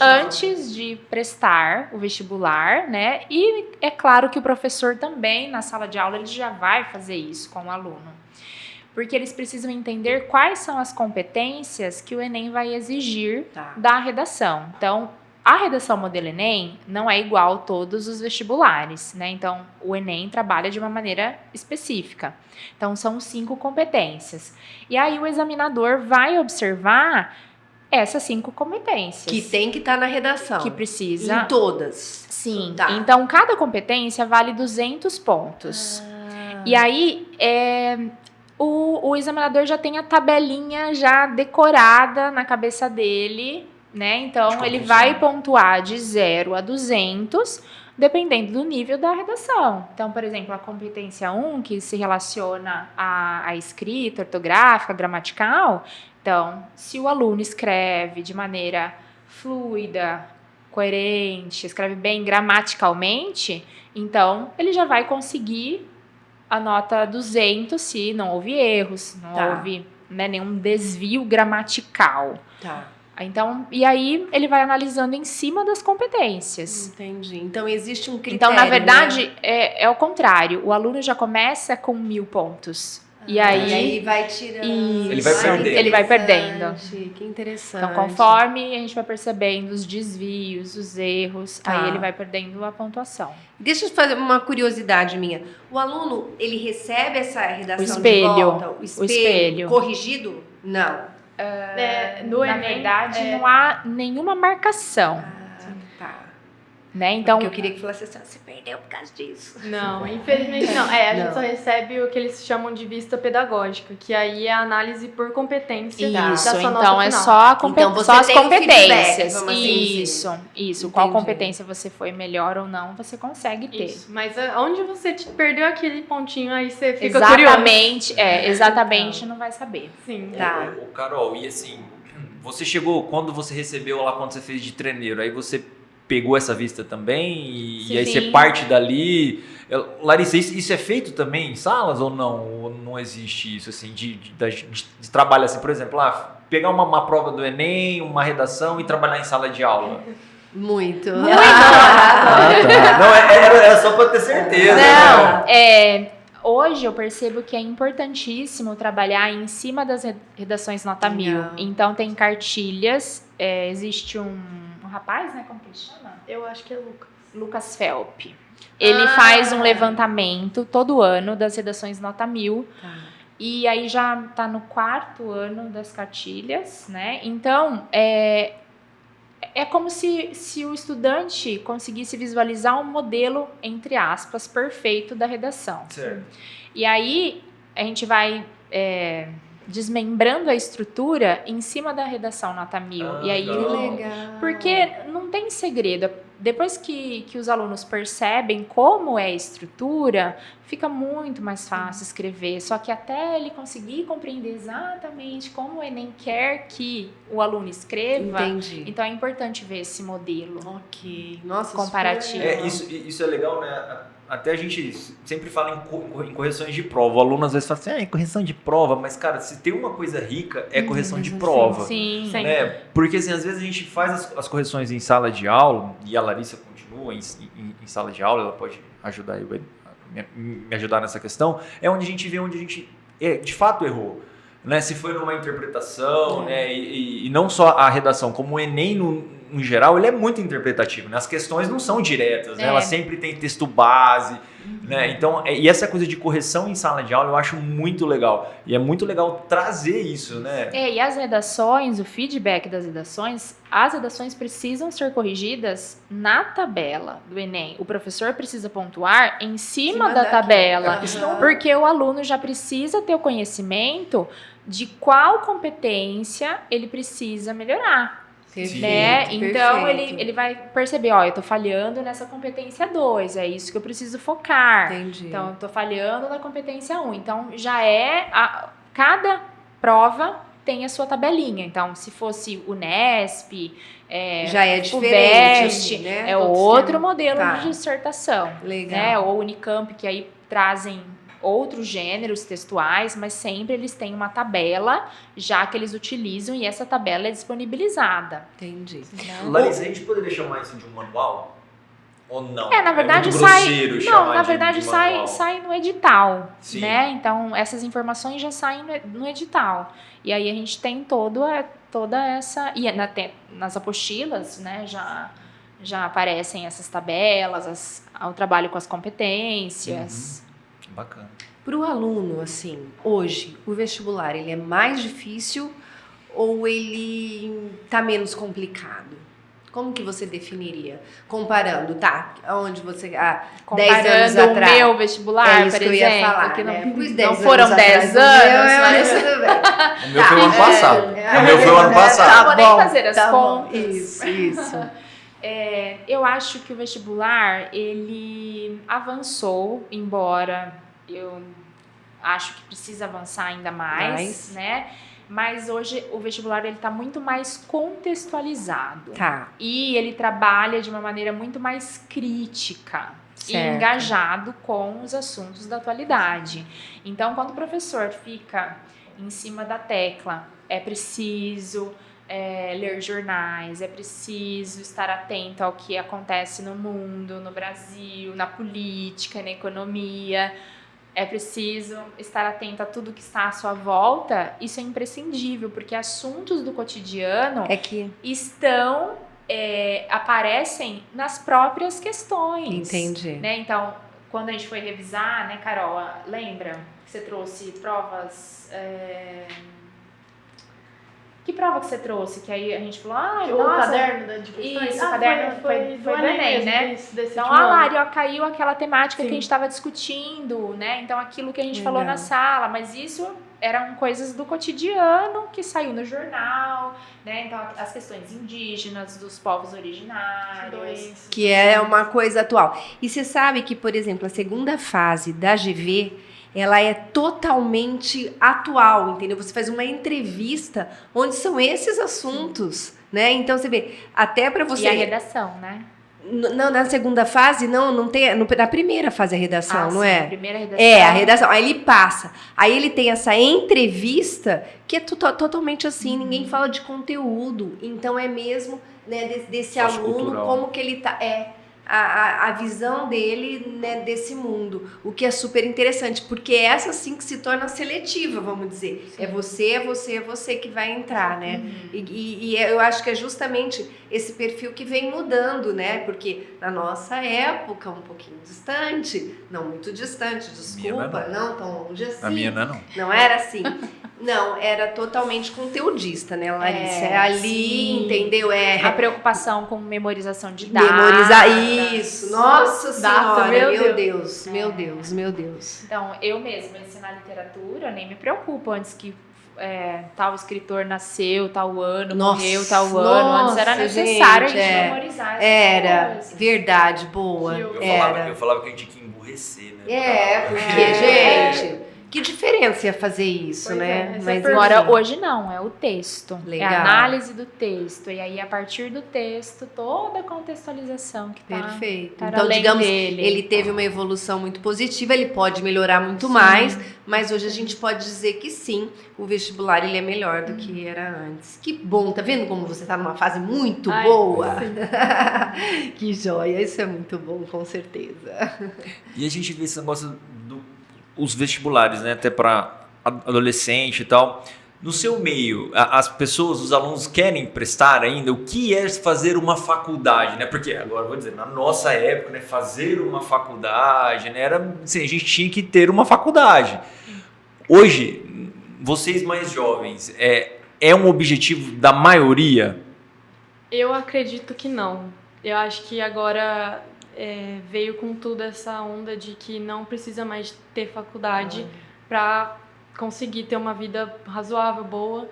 antes de prestar o vestibular, né? E é claro que o professor também, na sala de aula, ele já vai fazer isso com o aluno. Porque eles precisam entender quais são as competências que o Enem vai exigir da redação. Então, a redação modelo Enem não é igual a todos os vestibulares, né? Então, o Enem trabalha de uma maneira específica. Então, são 5 competências. E aí, o examinador vai observar essas 5 competências.
Que tem que estar na redação.
Que precisa.
Em todas.
Sim. Então, cada competência vale 200 pontos. E aí, o examinador já tem a tabelinha já decorada na cabeça dele, né? Então, ele vai pontuar de 0 a 200, dependendo do nível da redação. Então, por exemplo, a competência 1, que se relaciona à escrita ortográfica, gramatical. Então, se o aluno escreve de maneira fluida, coerente, escreve bem gramaticalmente, então, ele já vai conseguir a nota 200 se não houve erros, não houve, né, nenhum desvio gramatical. Então, e aí ele vai analisando em cima das competências.
Entendi. Então existe um critério.
Então, na verdade, é o contrário. O aluno já começa com 1000 pontos. E aí
vai tirando.
Ele vai perdendo.
Que interessante.
Então, conforme a gente vai percebendo os desvios, os erros, aí ele vai perdendo a pontuação.
Deixa eu fazer uma curiosidade minha. O aluno, ele recebe essa redação
de
volta?
O espelho.
Corrigido? Não.
No
Na
Enem,
verdade, não há nenhuma marcação. né? Então,
Porque eu queria que falasse assim, você perdeu por causa disso.
Não, infelizmente não. A gente
Não.
só recebe o que eles chamam de vista pedagógica, que aí é a análise por competência da
isso,
sua nota
então é
final.
só,
Então, você
só as
tem um feedback,
competências.
vamos assim dizer.
Isso. Qual
Entendi.
competência você foi melhor ou não, você consegue ter.
Isso, mas onde você perdeu aquele pontinho, aí você fica curioso.
Exatamente, não vai saber.
Sim.
Tá.
Ô, Carol, e assim, você chegou, quando você recebeu lá, quando você fez de treineiro, aí você pegou essa vista também e aí você
Sim.
parte dali. Larissa, isso é feito também em salas ou não? Ou não existe isso, assim, de trabalho assim, por exemplo, pegar uma prova do Enem, uma redação e trabalhar em sala de aula?
Muito.
Tá. Não, era só para ter certeza.
Não,
né?
hoje eu percebo que é importantíssimo trabalhar em cima das redações nota 1000.
Legal.
Então tem cartilhas, existe um rapaz, né, como que ele chama?
Eu acho que é Lucas.
Lucas Felp. Ele faz um levantamento todo ano das redações nota 1000.
Tá.
E aí já tá no 4º ano das cartilhas, né? Então, é como se o estudante conseguisse visualizar um modelo, entre aspas, perfeito da redação.
Certo.
E aí, a gente vai desmembrando a estrutura em cima da redação nota 1000. E aí,
Legal.
porque não tem segredo. Depois que os alunos percebem como é a estrutura, fica muito mais fácil escrever. Só que até ele conseguir compreender exatamente como o Enem quer que o aluno escreva,
Entendi.
então é importante ver esse modelo.
Ok. Nossa,
Comparativo.
Isso é legal, né? Até a gente sempre fala em correções de prova. O aluno às vezes fala assim, correção de prova, mas cara, se tem uma coisa rica, é correção de prova.
Sim.
Né? Porque assim, às vezes a gente faz as correções em sala de aula, e a Larissa continua em sala de aula, ela pode ajudar me ajudar nessa questão, é onde a gente vê onde a gente de fato errou. Né? Se foi numa interpretação, né? E não só a redação, como o Enem no geral, ele é muito interpretativo, né? As questões não são diretas, né? Elas sempre têm texto base, né? Então, e essa coisa de correção em sala de aula eu acho muito legal. E é muito legal trazer isso, né?
E as redações, o feedback das redações, as redações precisam ser corrigidas na tabela do Enem. O professor precisa pontuar em cima da tabela, porque o aluno já precisa ter o conhecimento de qual competência ele precisa melhorar.
Perfeito,
Né? Então
perfeito.
ele vai perceber, eu tô falhando nessa competência 2, é isso que eu preciso focar.
Entendi.
Então, eu tô falhando na competência 1. Então, já cada prova tem a sua tabelinha. Então, se fosse o Unesp,
já é diferente,
FUVEST,
assim, né?
é
Todo
outro
sistema.
modelo
Tá.
de dissertação.
Legal.
Né? Ou Unicamp, que aí trazem outros gêneros textuais, mas sempre eles têm uma tabela já que eles utilizam e essa tabela é disponibilizada.
Entendi.
Larissa, a gente poderia chamar isso de um manual? Ou não?
Na verdade
muito
sai.
grosseiro
Não,
chamar
na
de
verdade
manual.
sai no edital,
Sim.
né? Então essas informações já saem no edital. E aí a gente tem toda essa e nas apostilas, né? Já aparecem essas tabelas, o trabalho com as competências.
Bacana.
Para o aluno, assim, hoje, o vestibular, ele é mais difícil ou ele tá menos complicado? Como que você definiria? Comparando, onde você, há 10 anos
Comparando
atrás.
o meu vestibular,
É isso
por
que eu
exemplo,
ia falar,
que
né? Os
não
10
foram
anos
10
atrás,
anos,
mas
mas...
tudo bem.
O meu foi o ano passado.
É,
O meu foi o ano passado.
Não vou nem fazer as
bom.
contas.
Isso.
Eu acho que o vestibular, ele avançou, embora eu acho que precisa avançar ainda mais, né? Mas hoje o vestibular ele está muito mais contextualizado.
Tá.
E ele trabalha de uma maneira muito mais crítica e
Certo.
engajado com os assuntos da atualidade. Então, quando o professor fica em cima da tecla, é preciso ler jornais, é preciso estar atento ao que acontece no mundo, no Brasil, na política, na economia, é preciso estar atento a tudo que está à sua volta. Isso é imprescindível, porque assuntos do cotidiano aparecem nas próprias questões.
Entendi.
Né? Então, quando a gente foi revisar, né, Carol, lembra que você trouxe provas... que prova que você trouxe? Que aí a gente falou,
O
nossa,
caderno de questões?
isso, o caderno foi do Enem, né?
Isso, desse
Então,
último ano.
Lari, ó, caiu aquela temática
Sim.
que a gente estava discutindo, né? Então, aquilo que a gente
Legal.
falou na sala, mas isso eram coisas do cotidiano que saiu no jornal, né? Então, as questões indígenas, dos povos originários.
Doenças.
Que é uma coisa atual. E você sabe que, por exemplo, a segunda fase da GV, ela é totalmente atual, entendeu? Você faz uma entrevista onde são esses assuntos, né? Então você vê, até para você...
E a redação, né?
Não, na segunda fase, não tem... Na primeira fase a redação, não
sim,
é?
A primeira redação.
É, a redação. Aí ele passa. Aí ele tem essa entrevista que é totalmente assim, ninguém fala de conteúdo. Então é mesmo, né, desse aluno,
Sociocultural.
como que ele tá... A visão dele, né, desse mundo, o que é super interessante, porque é essa sim que se torna seletiva, vamos dizer.
Sim.
É você que vai entrar, né? E eu acho que é justamente esse perfil que vem mudando, né? Porque na nossa época, um pouquinho distante, não muito distante, desculpa, não tão longe assim.
A minha não.
Não era assim. Não, era totalmente conteudista, né, Larissa? É ali,
sim.
entendeu?
A preocupação com memorização de dados.
Memorizar isso. Nossa Senhora,
meu
meu
Deus.
Deus, meu Deus.
Então, eu mesma ensinar literatura, nem me preocupo antes que tal escritor nasceu, tal ano,
Nossa,
morreu, tal ano. Antes era
nossa,
necessário
gente,
a gente memorizar essas
Era,
coisas.
verdade, boa.
Eu falava que a gente tinha que emburrecer, né?
Porque, gente, que diferença ia fazer isso,
Pois
né?
é, essa
Mas
Agora,
enfim.
hoje não, é o texto.
Legal.
É a análise do texto. E aí, a partir do texto, toda a contextualização que tá
Perfeito.
para
Então,
além
digamos,
dele.
ele teve uma evolução muito positiva, ele pode melhorar muito mais, mas hoje a gente pode dizer que sim, o vestibular ele é melhor do que era antes. Que bom, tá vendo como você tá numa fase muito
Ai,
boa?
sim.
Que joia, isso é muito bom, com certeza.
E a gente vê esse negócio dos vestibulares, né? Até para adolescente e tal. No seu meio, as pessoas, os alunos querem prestar ainda? O que é fazer uma faculdade, né? Porque, agora eu vou dizer, na nossa época, né, fazer uma faculdade, né, era assim, a gente tinha que ter uma faculdade. Hoje, vocês mais jovens, é um objetivo da maioria?
Eu acredito que não. Eu acho que agora veio com tudo essa onda de que não precisa mais ter faculdade para conseguir ter uma vida razoável, boa.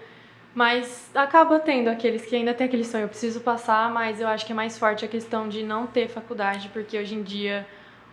Mas acaba tendo aqueles que ainda tem aquele sonho, eu preciso passar, mas eu acho que é mais forte a questão de não ter faculdade, porque hoje em dia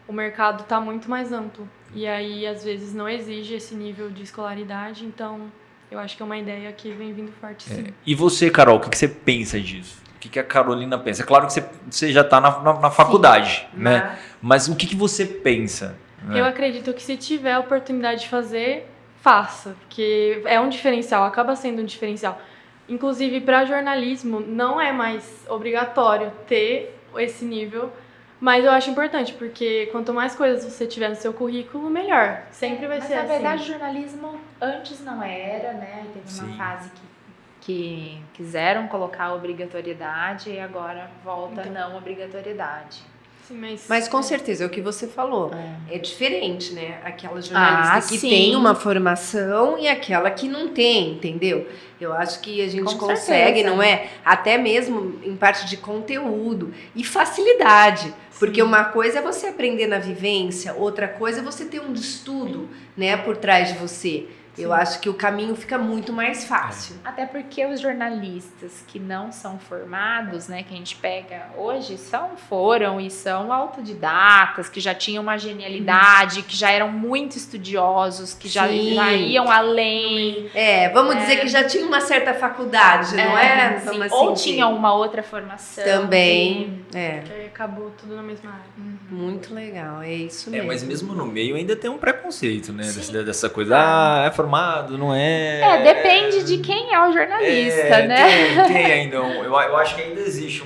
o mercado está muito mais amplo. E aí, às vezes, não exige esse nível de escolaridade, então eu acho que é uma ideia que vem vindo forte, sim.
E você, Carol, o que você pensa disso? O que a Carolina pensa? É claro que você já está na faculdade, né? Mas o que você pensa?
Eu acredito que se tiver a oportunidade de fazer, faça, porque é um diferencial, acaba sendo um diferencial. Inclusive, para jornalismo, não é mais obrigatório ter esse nível, mas eu acho importante, porque quanto mais coisas você tiver no seu currículo, melhor. Sempre vai ser
na
assim.
verdade, jornalismo antes não era, né? Teve uma fase que quiseram colocar a obrigatoriedade e agora volta
Então.
não obrigatoriedade.
Sim,
Mas com certeza, é o que você falou. É diferente, né? Aquela jornalista que
sim.
tem uma formação e aquela que não tem, entendeu? Eu acho que a gente
Com
consegue,
certeza.
não é? Até mesmo em parte de conteúdo e facilidade. Porque uma coisa é você aprender na vivência, outra coisa é você ter um estudo, né, por trás de você. Eu acho que o caminho fica muito mais fácil.
Até porque os jornalistas que não são formados, né, que a gente pega hoje, foram e são autodidatas, que já tinham uma genialidade, que já eram muito estudiosos, que já iam além.
Vamos dizer que já tinha uma certa faculdade, não é?
Sim.
Vamos assim
Ou
dizer.
tinham uma outra formação.
Também,
Que aí acabou tudo na mesma área.
Muito legal, é isso mesmo.
Mas mesmo no meio ainda tem um preconceito, né?
Sim.
Dessa coisa, é formado, não é?
Depende de quem é o jornalista, né?
Tem ainda eu acho que ainda existe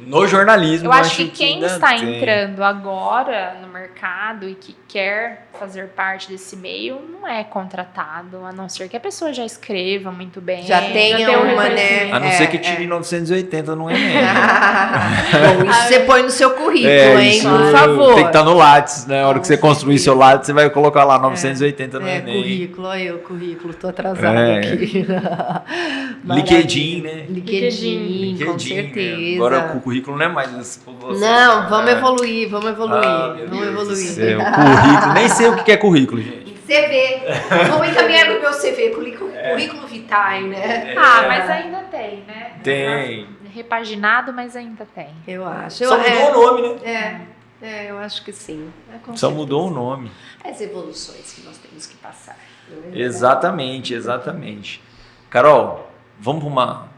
no jornalismo.
Eu acho que quem
ainda
está
tem.
entrando agora no mercado e que quer fazer parte desse meio não é contratado, a não ser que a pessoa já escreva muito bem.
Já tenha
tem um
uma, né?
reconhecimento.
A não ser que tire 980 no Enem.
Bom, isso você põe no seu currículo, hein?
Isso
Por favor.
tem que estar no Lattes, né? A hora que você construir
certeza.
seu Lattes, você vai colocar lá 980 no Enem.
Currículo, olha eu, currículo, tô atrasada aqui.
LinkedIn, né?
LinkedIn, com
LinkedIn,
certeza.
né? Agora o currículo não é mais você.
Não, vamos evoluir, vamos evoluir.
Ah, meu
vamos
Deus do
evoluir.
céu, currículo. Nem sei o que é currículo, gente.
CV. Vou encaminhar no meu CV, currículo vitae, né?
Ah, mas ainda tem, né?
Tem.
Repaginado, mas ainda tem.
Eu acho.
Só mudou o nome, né?
Eu acho que sim. Com
Só
certeza.
mudou o nome.
As evoluções que nós temos que passar.
Exatamente, exatamente. Carol, vamos para uma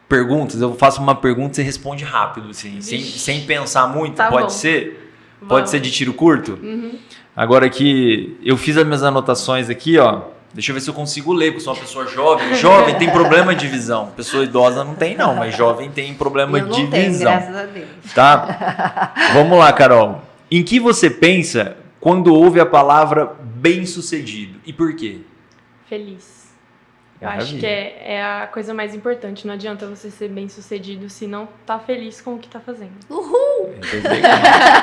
perguntas. Eu faço uma pergunta e você responde rápido, assim, sem pensar muito.
Tá
Pode
bom.
ser?
Vamos.
Pode ser de tiro curto?
Uhum.
Agora aqui, eu fiz as minhas anotações aqui, ó. Deixa eu ver se eu consigo ler, porque eu sou uma pessoa jovem. Jovem tem problema de visão. Pessoa idosa não tem, não, mas jovem tem problema
Eu
de
não tenho,
visão.
graças a Deus.
Tá? Vamos lá, Carol. Em que você pensa quando ouve a palavra bem-sucedido? E por quê?
Feliz. Eu acho
Maravilha.
que é a coisa mais importante. Não adianta você ser bem sucedido se não tá feliz com o que tá fazendo.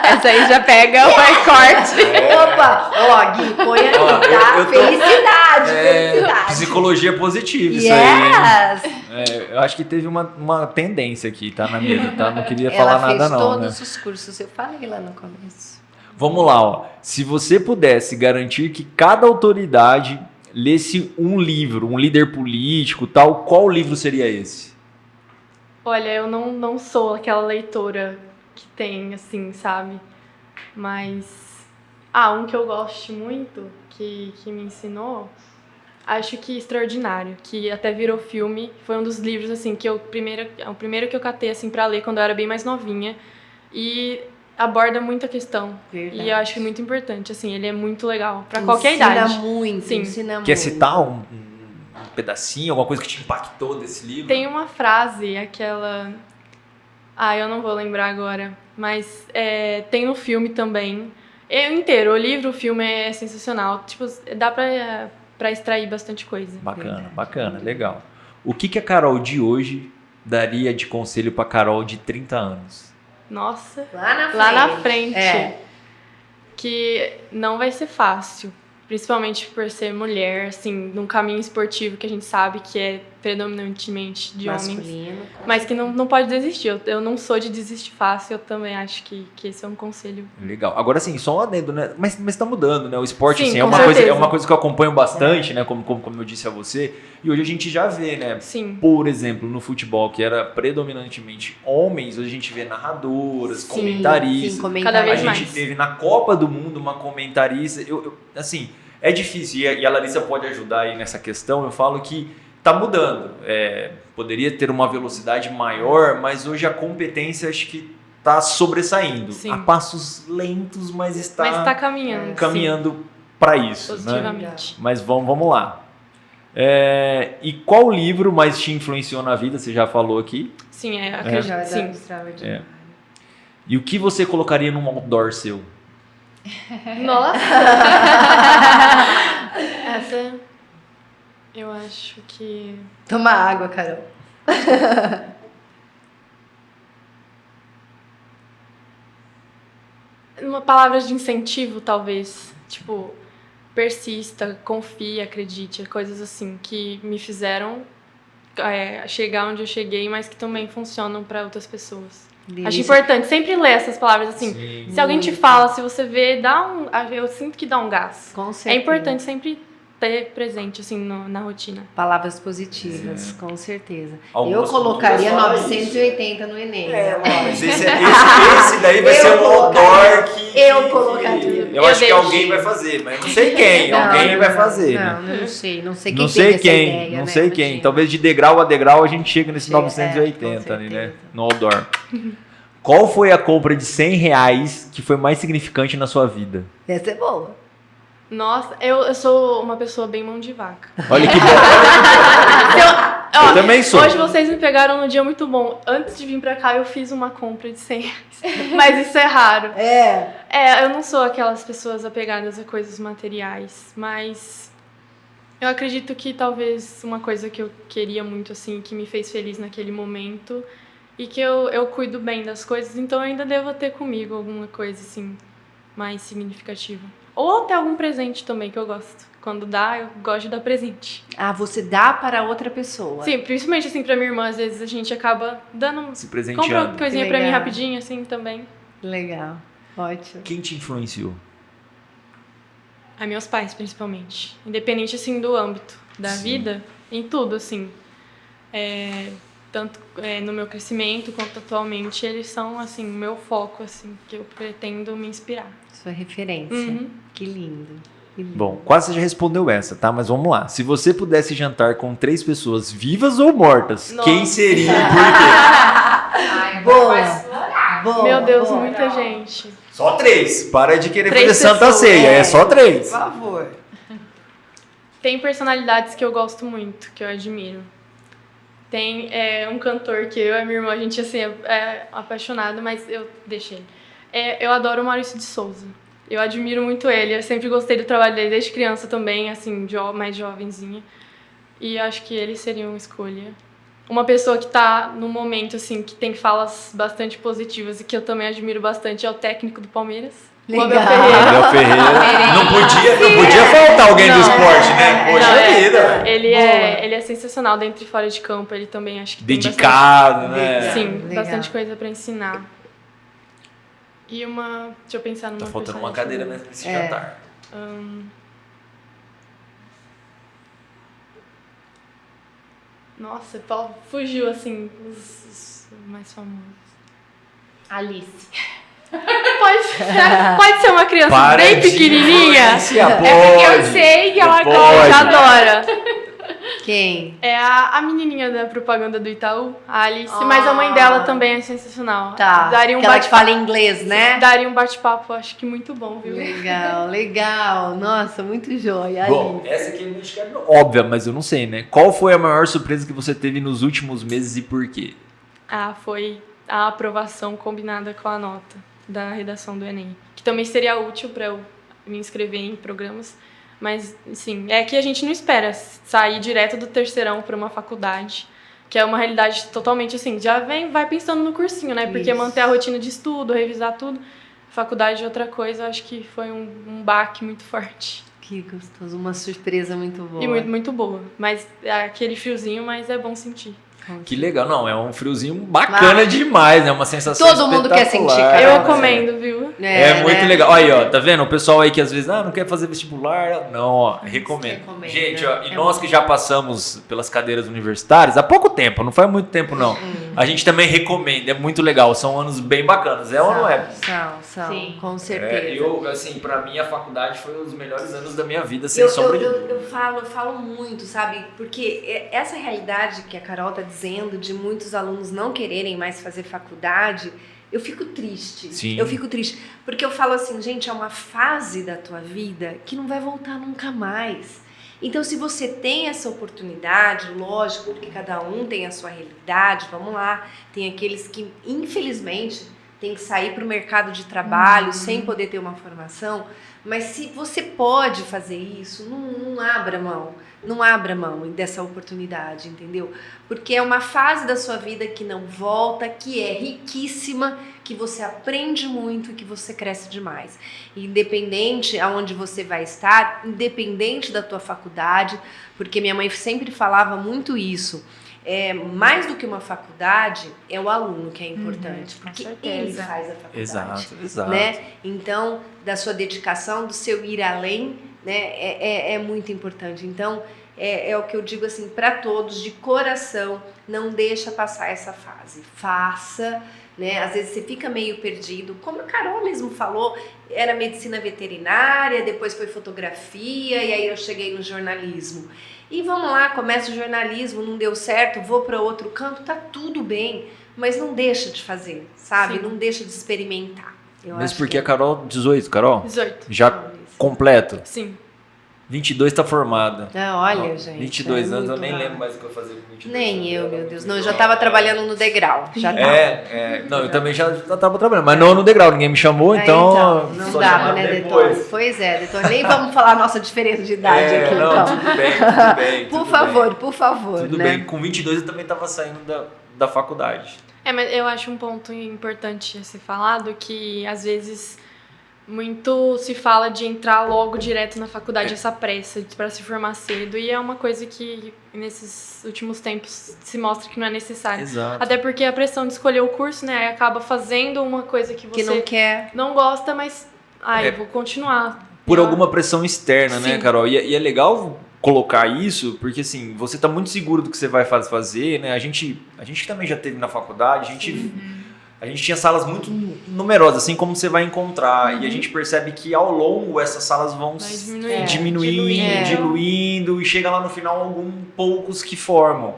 Essa aí já pega o recorte.
Opa! Ó, Gui, põe aqui,
Ó,
tá?
eu tô-
Felicidade, felicidade.
Psicologia positiva, isso aí. Hein?
Yes!
Eu acho que teve uma tendência aqui, tá, na mesa, tá? Não queria
Ela
falar
fez
nada, não, né?
todos os cursos, eu falei lá no começo.
Vamos lá, ó. Se você pudesse garantir que cada autoridade lesse um livro, um líder político, tal, qual livro seria esse?
Olha, eu não sou aquela leitora que tem, assim, sabe? Mas... um que eu gosto muito, que me ensinou, acho que Extraordinário, que até virou filme. Foi um dos livros, assim, que o primeiro que eu catei, assim, pra ler quando eu era bem mais novinha. E aborda muita questão.
Verdade.
E eu acho muito importante, assim, ele é muito legal. Pra qualquer idade.
Ensina
Sim.
muito.
Quer citar um pedacinho, alguma coisa que te impactou desse livro?
Tem uma frase, aquela... eu não vou lembrar agora. Mas tem no filme também. Inteiro, o livro, o filme é sensacional. Tipo, dá pra extrair bastante coisa.
Bacana, bacana, legal. O que a Carol de hoje daria de conselho pra Carol de 30 anos?
Nossa,
Lá
na frente.
É.
Que não vai ser fácil. Principalmente por ser mulher, assim, num caminho esportivo que a gente sabe que é predominantemente de homens.
Masculino.
Mas que não pode desistir. Eu não sou de desistir fácil, eu também acho que esse é um conselho.
Legal. Agora sim, só um adendo, né? Mas tá mudando, né? O esporte,
Sim,
assim, é
com
uma
certeza.
coisa que eu acompanho bastante, né? Como eu disse a você. E hoje a gente já vê, né?
Sim.
Por exemplo, no futebol, que era predominantemente homens, hoje a gente vê narradoras,
Sim,
comentaristas.
Cada
A
vez
gente
mais.
teve na Copa do Mundo uma comentarista. Assim, é difícil. E a Larissa pode ajudar aí nessa questão. Eu falo que tá mudando. Poderia ter uma velocidade maior, mas hoje a competência acho que tá sobressaindo.
Sim.
A passos lentos, mas está
Mas tá caminhando.
caminhando para isso. Né?
Positivamente.
Mas vamos lá. E qual livro mais te influenciou na vida? Você já falou aqui.
Sim, acredito. Sim.
Extraordinário.
E o que você colocaria num outdoor seu?
Nossa! Essa eu acho que...
Toma água, Carol.
Uma palavra de incentivo, talvez. Tipo, persista, confie, acredite. Coisas assim que me fizeram chegar onde eu cheguei, mas que também funcionam para outras pessoas. Acho importante sempre ler essas palavras assim.
Sim.
Se alguém te fala, se você vê, eu sinto que dá um gás.
Com
É
certeza.
importante sempre ter presente assim na rotina.
Palavras positivas, com certeza.
Algumas
eu colocaria
culturas falam
980 no Enem.
Mas esse daí vai
Eu
ser um
colocaria.
outdoor que...
Eu colocaria.
Eu acho que
deixo.
alguém vai fazer, mas não sei quem. Alguém vai fazer, né?
Não sei. Não sei quem
Não
teve
sei
essa
quem,
ideia,
não
né?
sei quem.
Imagina.
Talvez de degrau a degrau a gente chega nesse
Chega,
980
com
ali, né?
certeza.
No outdoor. Qual foi a compra de R$100 que foi mais significante na sua vida?
Essa é boa.
Nossa, eu sou uma pessoa bem mão de vaca.
Olha que bom.
Ó,
Eu também sou.
Hoje vocês me pegaram num dia muito bom. Antes de vir pra cá, eu fiz uma compra de 100 reais. Mas isso é raro. Eu não sou aquelas pessoas apegadas a coisas materiais, mas eu acredito que talvez uma coisa que eu queria muito, assim, que me fez feliz naquele momento e que eu cuido bem das coisas, então eu ainda devo ter comigo alguma coisa, assim, mais significativa. Ou até algum presente também, que eu gosto. Quando dá, eu gosto de dar presente.
Ah, você dá para outra pessoa.
Sim, principalmente assim pra minha irmã, às vezes a gente acaba dando...
Se presenteando.
Compra uma coisinha pra mim
Legal.
rapidinho, assim, também.
Legal, ótimo.
Quem te influenciou?
A meus pais, principalmente. Independente, assim, do âmbito da vida, em tudo, assim. Tanto no meu crescimento quanto atualmente, eles são, assim, o meu foco, assim, que eu pretendo me inspirar.
Sua referência.
Uhum.
Que lindo. Que lindo.
Bom, quase você já respondeu essa, tá? Mas vamos lá. Se você pudesse jantar com 3 pessoas vivas ou mortas,
Nossa.
quem seria e por quê?
Ai,
Boa.
agora vai explorar.
Boa,
Meu Deus,
boa.
muita gente.
Só 3. Para de querer
3
fazer Santa
pessoas.
Ceia, é só 3.
Por favor.
Tem personalidades que eu gosto muito, que eu admiro. Tem um cantor que eu e minha irmã, a gente, assim, é apaixonado, mas eu deixei ele. Eu adoro o Maurício de Souza. Eu admiro muito ele, eu sempre gostei do trabalho dele desde criança também, assim, mais jovenzinha. E acho que ele seria uma escolha. Uma pessoa que tá no momento, assim, que tem falas bastante positivas e que eu também admiro bastante é o técnico do Palmeiras. O Abel
Legal.
Ferreira.
Abel Ferreira. Não podia faltar alguém do
Não.
esporte, né? Poxa
Não,
vida.
Ele é sensacional dentro e fora de campo, ele também acho que tem
Dedicado,
bastante,
né?
sim,
Legal.
bastante coisa pra ensinar. E deixa eu pensar numa
Tá faltando uma
personagem
cadeira
também.
nesse jantar.
Nossa, fugiu, assim, os mais famosos.
Alice.
Pode ser uma criança
Para
bem
de
pequenininha?
influenciar,
É porque eu
pode.
sei que ela
Pode.
Ela adora.
Quem?
É a menininha da propaganda do Itaú, a Alice, mas a mãe dela também é sensacional.
Tá.
Daria um
Aquela que
bate-papo,
fala inglês, né?
daria um bate-papo, acho que muito bom, viu?
Legal, legal. Nossa, muito joia.
Bom, essa aqui eu acho que é óbvia, mas eu não sei, né? Qual foi a maior surpresa que você teve nos últimos meses e por quê?
Foi a aprovação combinada com a nota da redação do Enem, que também seria útil para eu me inscrever em programas, mas, sim, é que a gente não espera sair direto do terceirão para uma faculdade, que é uma realidade totalmente assim, vai pensando no cursinho, né? Porque
Isso.
manter a rotina de estudo, revisar tudo, faculdade é outra coisa, acho que foi um baque muito forte.
Que gostoso, uma surpresa muito boa.
E muito boa, mas é aquele friozinho, mas é bom sentir.
Que legal, não, é um friozinho bacana demais, né? Uma sensação
Todo mundo quer sentir,
espetacular,
cara.
Eu
né?
recomendo, viu?
É muito
né?
legal. Aí, ó, tá vendo? O pessoal aí que às vezes não quer fazer vestibular. Não, ó, recomendo.
Recomendo.
Gente, ó, e
É
nós que já passamos pelas cadeiras universitárias, há pouco tempo, não faz muito tempo não. A gente também recomenda, é muito legal, são anos bem bacanas, é ou não é?
São,
Sim.
com certeza.
Eu, assim, pra mim a faculdade foi um dos melhores anos da minha vida, sem sombra de dúvida.
Eu falo muito, sabe? Porque essa realidade que a Carol tá dizendo de muitos alunos não quererem mais fazer faculdade, eu fico triste.
Sim.
Eu fico triste. Porque eu falo assim, gente, é uma fase da tua vida que não vai voltar nunca mais. Então, se você tem essa oportunidade, lógico, porque cada um tem a sua realidade, vamos lá. Tem aqueles que, infelizmente, tem que sair para o mercado de trabalho sem poder ter uma formação. Mas se você pode fazer isso, não abra mão. Não abra mão dessa oportunidade, entendeu? Porque é uma fase da sua vida que não volta, que é riquíssima, que você aprende muito e que você cresce demais. Independente aonde você vai estar, independente da tua faculdade, porque minha mãe sempre falava muito isso. Mais do que uma faculdade, é o aluno que é importante, porque ele
certeza.
faz a faculdade.
Exato.
Né? Então, da sua dedicação, do seu ir além, né, é muito importante. Então, é o que eu digo assim para todos, de coração, não deixa passar essa fase. Faça, né? Às vezes você fica meio perdido, como a Carol mesmo falou, era medicina veterinária, depois foi fotografia e aí eu cheguei no jornalismo. E vamos lá, começa o jornalismo, não deu certo, vou para outro canto, tá tudo bem, mas não deixa de fazer, sabe?
Sim.
Não deixa de experimentar. Eu
Mesmo
acho
porque
que
a Carol, 18, Carol?
18.
Já completo.
Sim.
22 tá formada.
Olha,
Não,
gente.
22 anos, eu
muito
nem
rápido.
lembro mais o que eu fazia com 22
Nem
anos.
eu, meu Deus. Não, eu já tava trabalhando no degrau. Já tava.
Não, eu também já tava trabalhando, mas não no degrau, ninguém me chamou, então
não
só
dava,
chamaram
né,
depois.
Detone? Pois é, Detone. Nem vamos falar a nossa diferença de idade aqui,
não,
então.
tudo bem.
Por favor,
Tudo
né?
bem, com 22 eu também tava saindo da faculdade.
Mas eu acho um ponto importante a ser falado que, às vezes, muito se fala de entrar logo direto na faculdade, essa pressa para se formar cedo, e é uma coisa que, nesses últimos tempos, se mostra que não é necessário.
Exato.
Até porque a pressão de escolher o curso, né, aí acaba fazendo uma coisa que você
Que não quer.
não gosta, mas, eu vou continuar.
Por alguma pressão externa, né,
Sim.
Carol? E é legal colocar isso, porque assim, você tá muito seguro do que você vai fazer, né? A gente também já teve na faculdade, a gente tinha salas muito numerosas, assim como você vai encontrar. E a gente percebe que ao longo essas salas vão
Vai
diminuindo, diluindo, e chega lá no final alguns poucos que formam.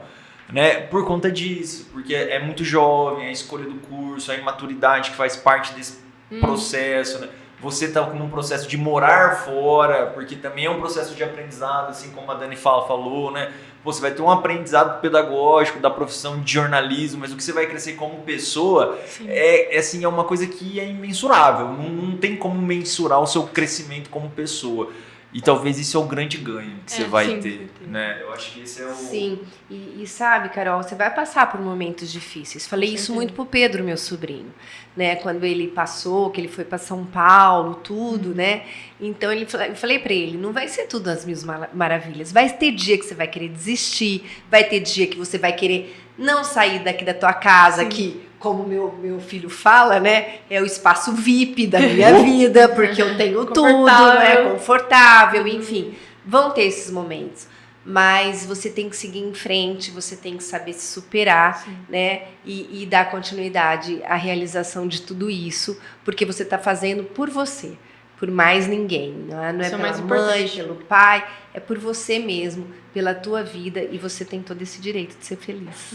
Né? Por conta disso, porque é muito jovem, a escolha do curso, a imaturidade que faz parte desse processo, né? Você está num processo de morar fora, porque também é um processo de aprendizado, assim como a Dani falou, né? Você vai ter um aprendizado pedagógico da profissão de jornalismo, mas o que você vai crescer como pessoa é uma coisa que é imensurável. Não tem como mensurar o seu crescimento como pessoa. E talvez isso é o grande ganho que você vai ter, né? Eu acho que esse é o...
Sim, e sabe, Carol, você vai passar por momentos difíceis. Falei isso muito pro Pedro, meu sobrinho, né? Quando ele passou, que ele foi para São Paulo, tudo, né? Então eu falei para ele, não vai ser tudo as mil maravilhas. Vai ter dia que você vai querer desistir, vai ter dia que você vai querer não sair daqui da tua casa, que, como meu filho fala, né, é o espaço VIP da minha vida, porque eu tenho tudo, né, confortável, enfim. Vão ter esses momentos, mas você tem que seguir em frente, você tem que saber se superar, né, e dar continuidade à realização de tudo isso, porque você está fazendo por você, por mais ninguém, não é pela mãe, pelo pai, é por você mesmo, pela tua vida, e você tem todo esse direito de ser feliz,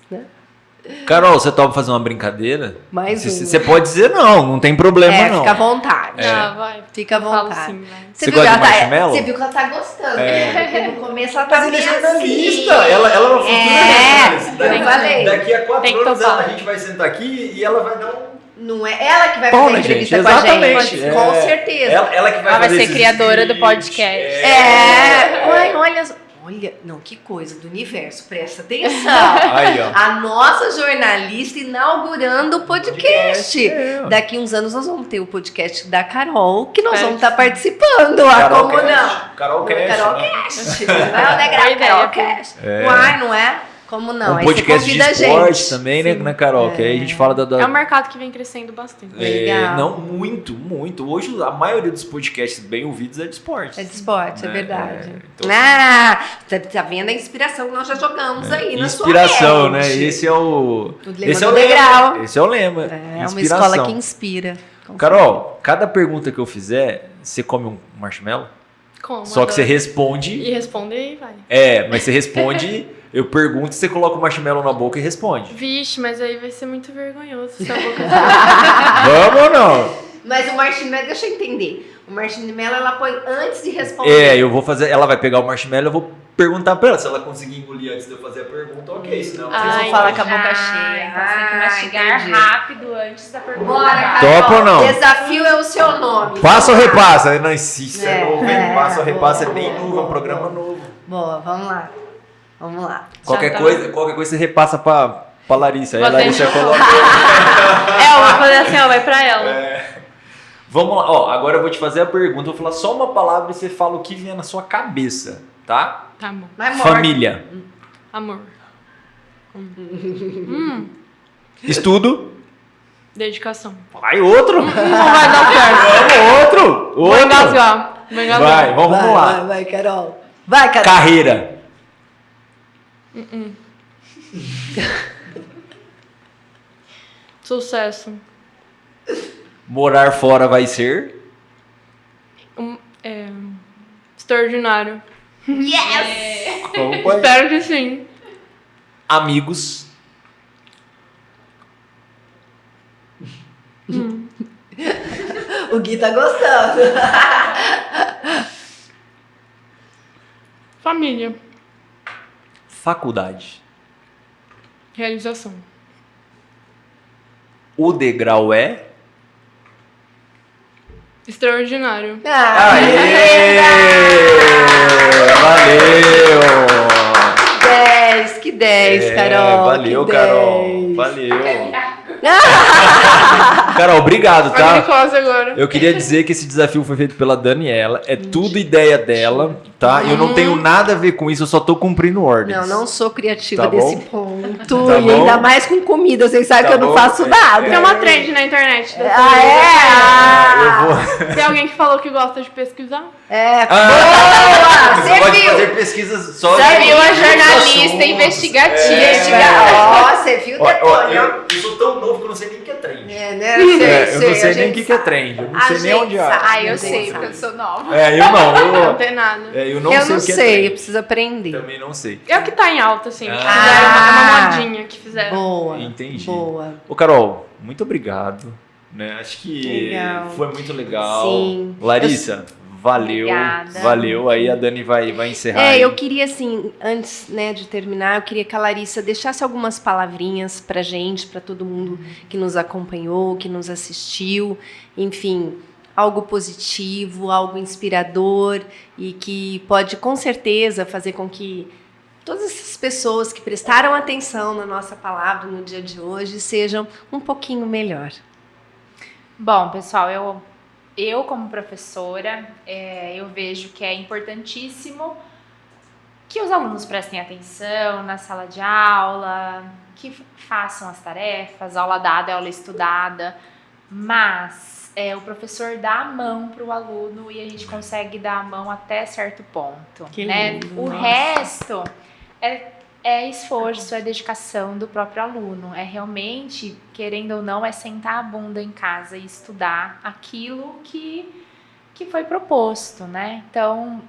né?
Carol, você topa fazer uma brincadeira?
Mais
Você pode dizer não tem problema não.
Fica à vontade.
Vai.
Fica à vontade.
Sim, vai.
Você gosta de marshmallow?
Você viu que ela tá gostando, né? Porque no começo ela tá
Mas ela é
meio
jornalista,
assim.
ela é uma futura jornalista.
Eu falei.
Daqui a 4
Tem que
anos
topar.
a gente vai sentar aqui e ela vai dar um...
Não é ela que vai
Bom,
fazer
né,
entrevista
gente?
com a
Exatamente,
gente.
é.
Com certeza.
Ela que vai
Ela vai
fazer
ser
esses
criadora do
scripts.
podcast.
Olha, não, que coisa do universo, presta atenção.
Aí, ó.
A nossa jornalista inaugurando o podcast. Daqui uns anos nós vamos ter o podcast da Carol, que nós vamos estar participando.
Carol
Como
Cast.
não?
Carol Cast.
Carolcast. Não é o degrau,
Boa ideia,
Carolcast. Uai, não é? Como não?
Um
Aí você
podcast de
convida a
esporte
gente.
também, né, Carol? Que aí a gente fala da...
É um mercado que vem crescendo bastante.
Legal.
Não, muito. Hoje a maioria dos podcasts bem ouvidos é de esporte.
É de esporte, é verdade.
Então,
Tá vendo a inspiração que nós já jogamos aí na sua
inspiração,
mente.
né? Esse é o...
lema
Esse é o
do
lema.
degrau.
Esse é o lema.
É uma
Inspiração.
escola que inspira.
Carol, cada pergunta que eu fizer, você come um marshmallow?
Como?
Só que você
Adoro.
responde...
E responde e vai.
Mas você responde... Eu pergunto, você coloca o marshmallow na boca e responde.
Vixe, mas aí vai ser muito vergonhoso se a boca...
Vamos ou não?
Mas o marshmallow, deixa eu entender. O marshmallow ela põe antes de responder.
Eu vou fazer... Ela vai pegar o marshmallow, eu vou perguntar pra ela. Se ela conseguir engolir antes de eu fazer a pergunta, ok. Senão
Vocês
vocês
vão
vão
falar
falar
com a boca cheia.
Então você tem que mastigar
entendi.
rápido antes da pergunta.
Bora, Carol.
Topa ou não?
Desafio é o seu nome.
Passa ou
Vamos lá.
repassa? Não insista, é novo, hein?
É,
Passa ou repassa, é
boa,
bem
boa,
novo, é um
boa,
programa
boa.
novo.
Boa, vamos lá. Vamos lá.
Qualquer
tá.
coisa você repassa pra Larissa. Aí a
Vou
Larissa
tentar.
coloca.
eu vou fazer assim, ó, vai pra ela.
Vamos lá, ó. Agora eu vou te fazer a pergunta. Eu vou falar só uma palavra e você fala o que vier na sua cabeça, tá?
Tá bom.
Vai, morte.
Família.
Amor.
Estudo.
Dedicação.
Vai outro.
Não vai dar certo.
Vamos outro.
Vou
Outro.
engasgar. Vou engasgar.
Vai, vamos lá.
Vai, Carol. Vai, Carol.
Carreira.
Sucesso.
Morar fora vai ser.
Extraordinário.
Yes!
Espero que sim.
Amigos.
O Gui tá gostando.
Família.
Faculdade.
Realização.
O degrau é?
Extraordinário.
Aê! Valeu!
10, que 10, Carol.
Valeu,
que
Carol.
10.
Valeu. Carol, obrigado,
A
tá?
glicose agora.
Eu queria dizer que esse desafio foi feito pela Daniela, é tudo ideia dela, tá? Eu não tenho nada a ver com isso, eu só tô cumprindo ordens.
Não sou criativa
Tá
desse
bom?
ponto.
Tá
e
bom?
ainda mais com comida. Vocês sabem
Tá
que eu não
bom?
faço nada.
Tem uma trend na internet.
É. Ah,
Eu vou...
Tem alguém que falou que gosta de pesquisar?
Boa!
Você
Você
pode
viu?
fazer pesquisas só
Você
de
viu a
outros
jornalista
assuntos.
investigativa.
Ó, você viu,
Ó,
Tetônio?
eu sou tão novo que eu não sei nem o que é trend.
Né?
Eu não sei
a
nem o
gente
que é
sabe.
trend, eu não
A
sei nem
gente
onde é.
sabe.
Ah, eu
A gente
sei,
sabe.
porque eu sou nova.
É, eu não,
Não tem nada.
eu não
Eu
sei
não
o que é
sei, eu
trend.
preciso aprender.
Também não sei.
É o que tá em alta, assim. Que
Ah.
fizeram uma modinha que fizeram.
Boa.
Entendi.
Boa.
Ô, Carol, muito obrigado. Né? Acho que
Legal.
foi muito legal.
Sim.
Larissa, valeu.
Obrigada.
Valeu. Aí a Dani vai encerrar. aí.
Eu queria, assim, antes, né, de terminar, eu queria que a Larissa deixasse algumas palavrinhas pra gente, pra todo mundo que nos acompanhou, que nos assistiu, enfim, algo positivo, algo inspirador e que pode, com certeza, fazer com que todas essas pessoas que prestaram atenção na nossa palavra no dia de hoje sejam um pouquinho melhor.
Bom, pessoal, eu como professora, eu vejo que é importantíssimo que os alunos prestem atenção na sala de aula, que façam as tarefas, aula dada é aula estudada, mas o professor dá a mão para o aluno e a gente consegue dar a mão até certo ponto,
Que
né?
lindo,
O
nossa.
resto é esforço, é dedicação do próprio aluno. É realmente, querendo ou não, é sentar a bunda em casa e estudar aquilo que foi proposto, né? Então,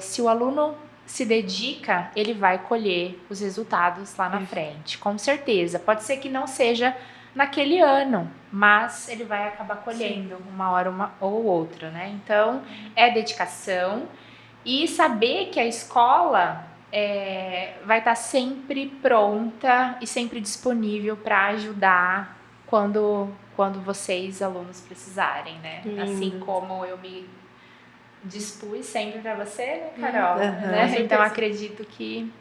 se o aluno se dedica, ele vai colher os resultados lá na frente, com certeza. Pode ser que não seja naquele ano, mas ele vai acabar colhendo uma hora ou outra, né? Então, é dedicação e saber que a escola vai estar sempre pronta e sempre disponível para ajudar quando vocês, alunos, precisarem, né? Assim como eu me dispus sempre para você, né, Carol? Né? Então, acredito que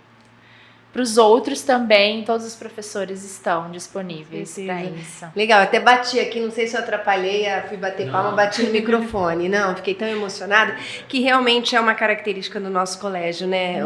para os outros também, todos os professores estão disponíveis para isso.
Legal, eu até bati aqui, não sei se eu atrapalhei, fui bater palma, bati no microfone. Não, fiquei tão emocionada, que realmente é uma característica do nosso colégio, né?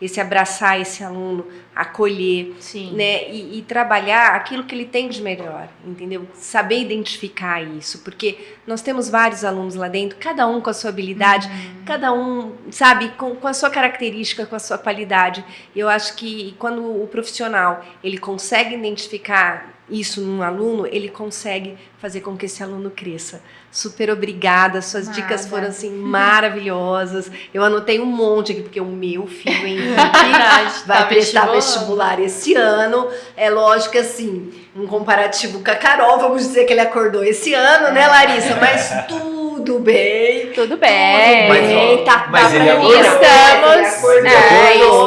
Esse abraçar esse aluno, acolher,
Sim.
né? E trabalhar aquilo que ele tem de melhor, entendeu? Saber identificar isso, porque nós temos vários alunos lá dentro, cada um com a sua habilidade, cada um, sabe, com a sua característica, com a sua qualidade. Eu acho que quando o profissional ele consegue identificar isso num aluno, ele consegue fazer com que esse aluno cresça. Super obrigada, suas dicas foram assim maravilhosas. Eu anotei um monte aqui, porque o meu filho Henrique vai prestar vestibular esse ano. É lógico que assim, um comparativo com a Carol, vamos dizer que ele acordou esse ano, né, Larissa? Mas tudo bem.
Tudo bem.
Mas ele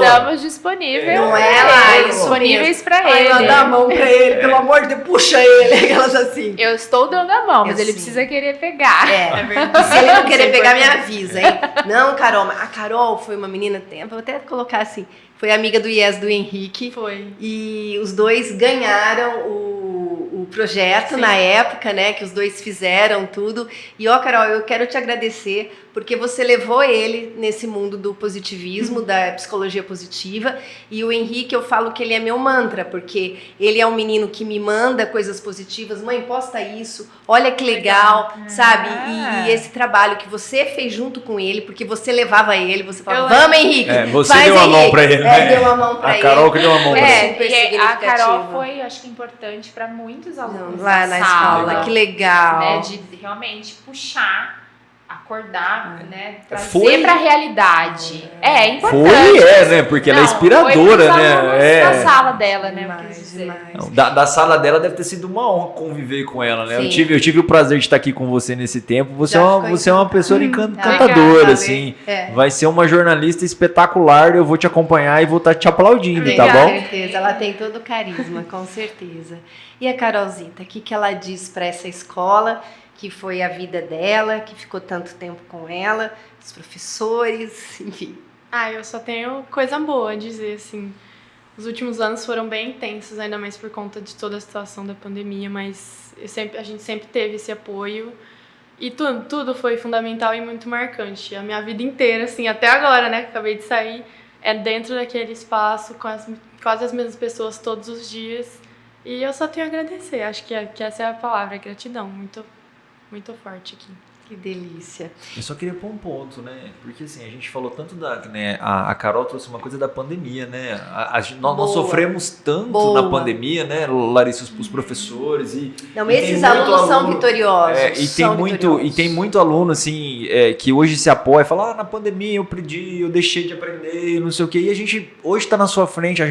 Estamos disponíveis.
Não é lá,
disponíveis para
ele.
ele.
Dá a mão pra ele, pelo amor de Deus, puxa ele, aquelas assim.
Eu estou dando a mão, mas ele precisa querer pegar.
Se ele não querer pegar, me avisa, hein? Não, Carol, a Carol foi uma menina, vou até colocar assim, foi amiga do IES do Henrique.
Foi.
E os dois ganharam o projeto na época, né? Que os dois fizeram tudo. E Carol, eu quero te agradecer porque você levou ele nesse mundo do positivismo, da psicologia positiva. E o Henrique, eu falo que ele é meu mantra, porque ele é um menino que me manda coisas positivas. Mãe, posta isso, olha que legal, sabe? E esse trabalho que você fez junto com ele, porque você levava ele, você falava, vamos, Henrique!
Você
faz,
deu a mão
Henrique.
pra ele, né?
Deu a mão pra ele.
A Carol que deu a mão pra ele.
Super
E a
significativa.
Carol foi, acho que, importante para muitos alunos
lá na escola, que legal.
Né, de realmente puxar acordar, né? Trazer
Foi-
pra realidade. É importante.
né? Porque ela é
Não,
inspiradora,
foi pros
né?
alunos da sala dela, né? Eu quis dizer.
Não, da sala dela deve ter sido uma honra conviver com ela, né?
Sim.
Eu tive o prazer de estar aqui com você nesse tempo. Você,
Já
é uma,
ficou
você é uma pessoa encantadora,
Obrigada,
assim.
É.
Vai ser uma jornalista espetacular. Eu vou te acompanhar e vou estar te aplaudindo,
Com
tá bom?
certeza, ela tem todo o carisma, com certeza. E a Carolzita, o que ela diz para essa escola, que foi a vida dela, que ficou tanto tempo com ela, os professores, enfim.
Eu só tenho coisa boa a dizer, assim. Os últimos anos foram bem intensos, ainda mais por conta de toda a situação da pandemia, mas a gente sempre teve esse apoio. E tudo foi fundamental e muito marcante. A minha vida inteira, assim, até agora, né, que acabei de sair, é dentro daquele espaço, com quase as mesmas pessoas todos os dias. E eu só tenho a agradecer, acho que essa é a palavra, gratidão, muito, muito forte aqui.
Que delícia.
Eu só queria pôr um ponto, né? Porque assim, a gente falou tanto né? A Carol trouxe uma coisa da pandemia, né? Nós sofremos tanto na pandemia, né, Larissa, os professores e...
Não,
e
esses
tem muito
alunos são
aluno-
vitoriosos.
E tem muito aluno, assim, que hoje se apoia, fala, na pandemia eu perdi, eu deixei de aprender, não sei o quê. E a gente hoje está na sua frente,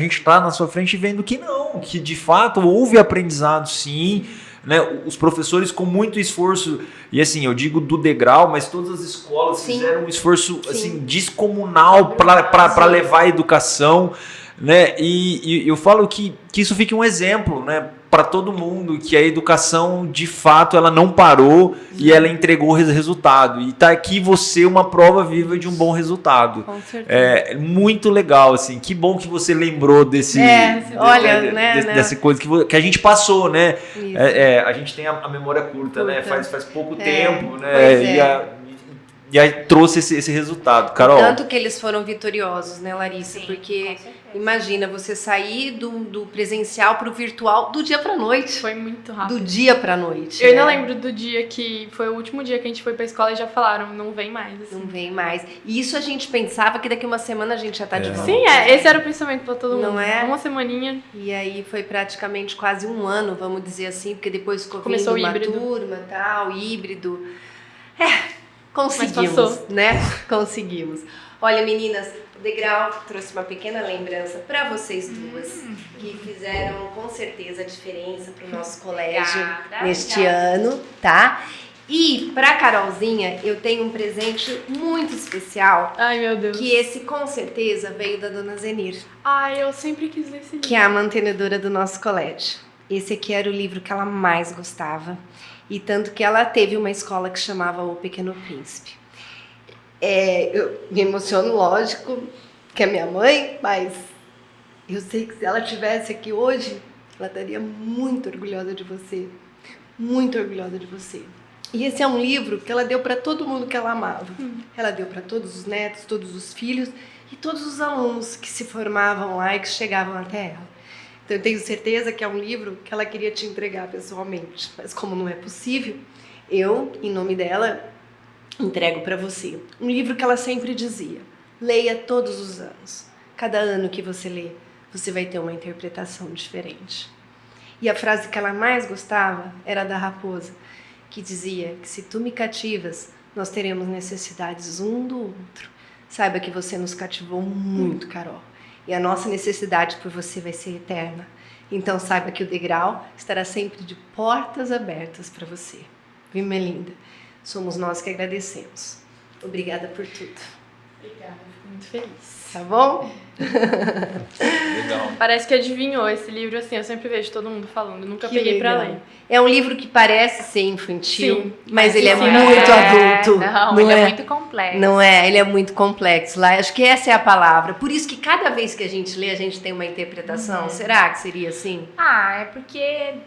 vendo que não, que de fato houve aprendizado, sim, né? Os professores com muito esforço, e assim, eu digo do degrau, mas todas as escolas
Sim.
fizeram um esforço
Sim.
assim, descomunal para levar a educação, né? E eu falo que isso fique um exemplo, né, para todo mundo, que a educação de fato ela não parou e ela entregou resultado, e tá aqui você uma prova viva de um bom resultado.
Com certeza.
É muito legal, assim, que bom que você lembrou dessa coisa que a gente passou, né?
Isso.
A gente tem a memória curta, né? Faz pouco
É,
tempo, né?
pois é.
E aí trouxe esse resultado. Carol?
Tanto que eles foram vitoriosos, né, Larissa?
Sim,
Porque
com certeza.
imagina você sair do presencial para o virtual do dia para noite.
Foi muito rápido.
Do dia para noite.
Eu ainda
né?
lembro do dia que foi o último dia que a gente foi pra escola e já falaram, não vem mais. Assim.
Não vem mais. E isso a gente pensava que daqui uma semana a gente já tá de volta.
Sim, esse era o pensamento pra todo mundo.
Não é?
Uma semaninha.
E aí foi praticamente quase um ano, vamos dizer assim, porque depois ficou
Começou
vindo
o
uma
híbrido.
turma, tal, híbrido.
Mas
Conseguimos,
passou.
né? Conseguimos. Olha, meninas, o Degrau trouxe uma pequena lembrança para vocês duas, que fizeram com certeza a diferença para o nosso colégio
Obrigada,
neste
obrigada.
ano, tá? E para Carolzinha, eu tenho um presente muito especial,
Ai, meu Deus.
que esse com certeza veio da Dona Zenir,
Ai, eu sempre quis ler esse livro.
que é a mantenedora do nosso colégio. Esse aqui era o livro que ela mais gostava. E tanto que ela teve uma escola que chamava O Pequeno Príncipe. Eu me emociono, lógico, que é minha mãe, mas eu sei que se ela estivesse aqui hoje, ela estaria muito orgulhosa de você. Muito orgulhosa de você. E esse é um livro que ela deu para todo mundo que ela amava. Ela deu para todos os netos, todos os filhos e todos os alunos que se formavam lá e que chegavam até ela. Então eu tenho certeza que é um livro que ela queria te entregar pessoalmente, mas como não é possível, eu, em nome dela, entrego para você. Um livro que ela sempre dizia: leia todos os anos. Cada ano que você lê, você vai ter uma interpretação diferente. E a frase que ela mais gostava era da raposa, que dizia que se tu me cativas, nós teremos necessidades um do outro. Saiba que você nos cativou muito, Carol. E a nossa necessidade por você vai ser eterna. Então saiba que o Degrau estará sempre de portas abertas para você. Viu, minha linda? Somos nós que agradecemos. Obrigada por tudo.
Obrigada, fico muito feliz.
Tá bom?
Legal.
Parece que adivinhou esse livro, assim, eu sempre vejo todo mundo falando, nunca
Que
peguei pra
legal.
ler.
É um livro que parece ser infantil,
Sim,
mas ele é
sim,
muito adulto.
Não, ele é muito complexo.
Não é? Ele é muito complexo. Lá, acho que essa é a palavra. Por isso que cada vez que a gente lê, a gente tem uma interpretação. Será que seria assim?
É porque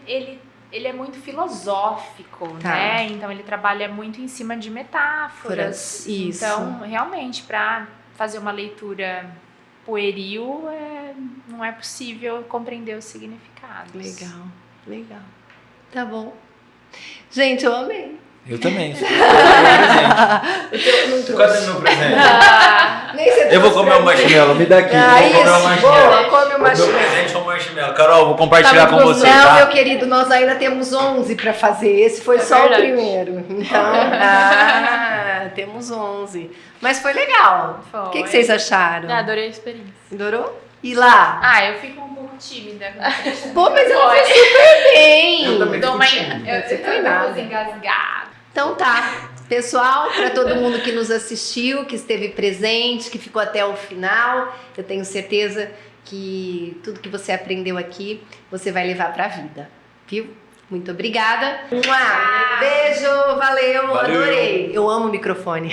ele é muito filosófico,
Tá.
né? Então ele trabalha muito em cima de metáforas.
Isso.
Então, realmente, para fazer uma leitura pueril, não é possível compreender os significados.
Legal, legal. Tá bom. Gente, eu amei.
Eu também. Sou presente.
Não trouxe.
Cadê meu presente?
Nem você
Eu vou
trouxe
comer
pra
um
mim.
marshmallow. Me dá aqui.
Ah,
Eu vou comer um
isso,
marshmallow.
boa, come o
Meu
marshmallow.
presente é um marshmallow. Carol, vou compartilhar
Tá
com
muito
você,
Não,
tá?
meu querido, nós ainda temos 11 para fazer. Esse foi só
verdade.
o primeiro. Então, temos 11. Mas foi legal.
Foi.
O que vocês acharam?
Adorei a experiência.
Adorou? E lá?
Ah, eu fico um pouco tímida.
Pô, mas ela foi super bem.
Eu também.
Dou uma...
Você foi
eu
nada.
vou engasgar.
Então tá. Pessoal, para todo mundo que nos assistiu, que esteve presente, que ficou até o final, eu tenho certeza que tudo que você aprendeu aqui, você vai levar para a vida, viu? Muito obrigada. Beijo, valeu,
Valeu.
adorei. Eu amo o microfone.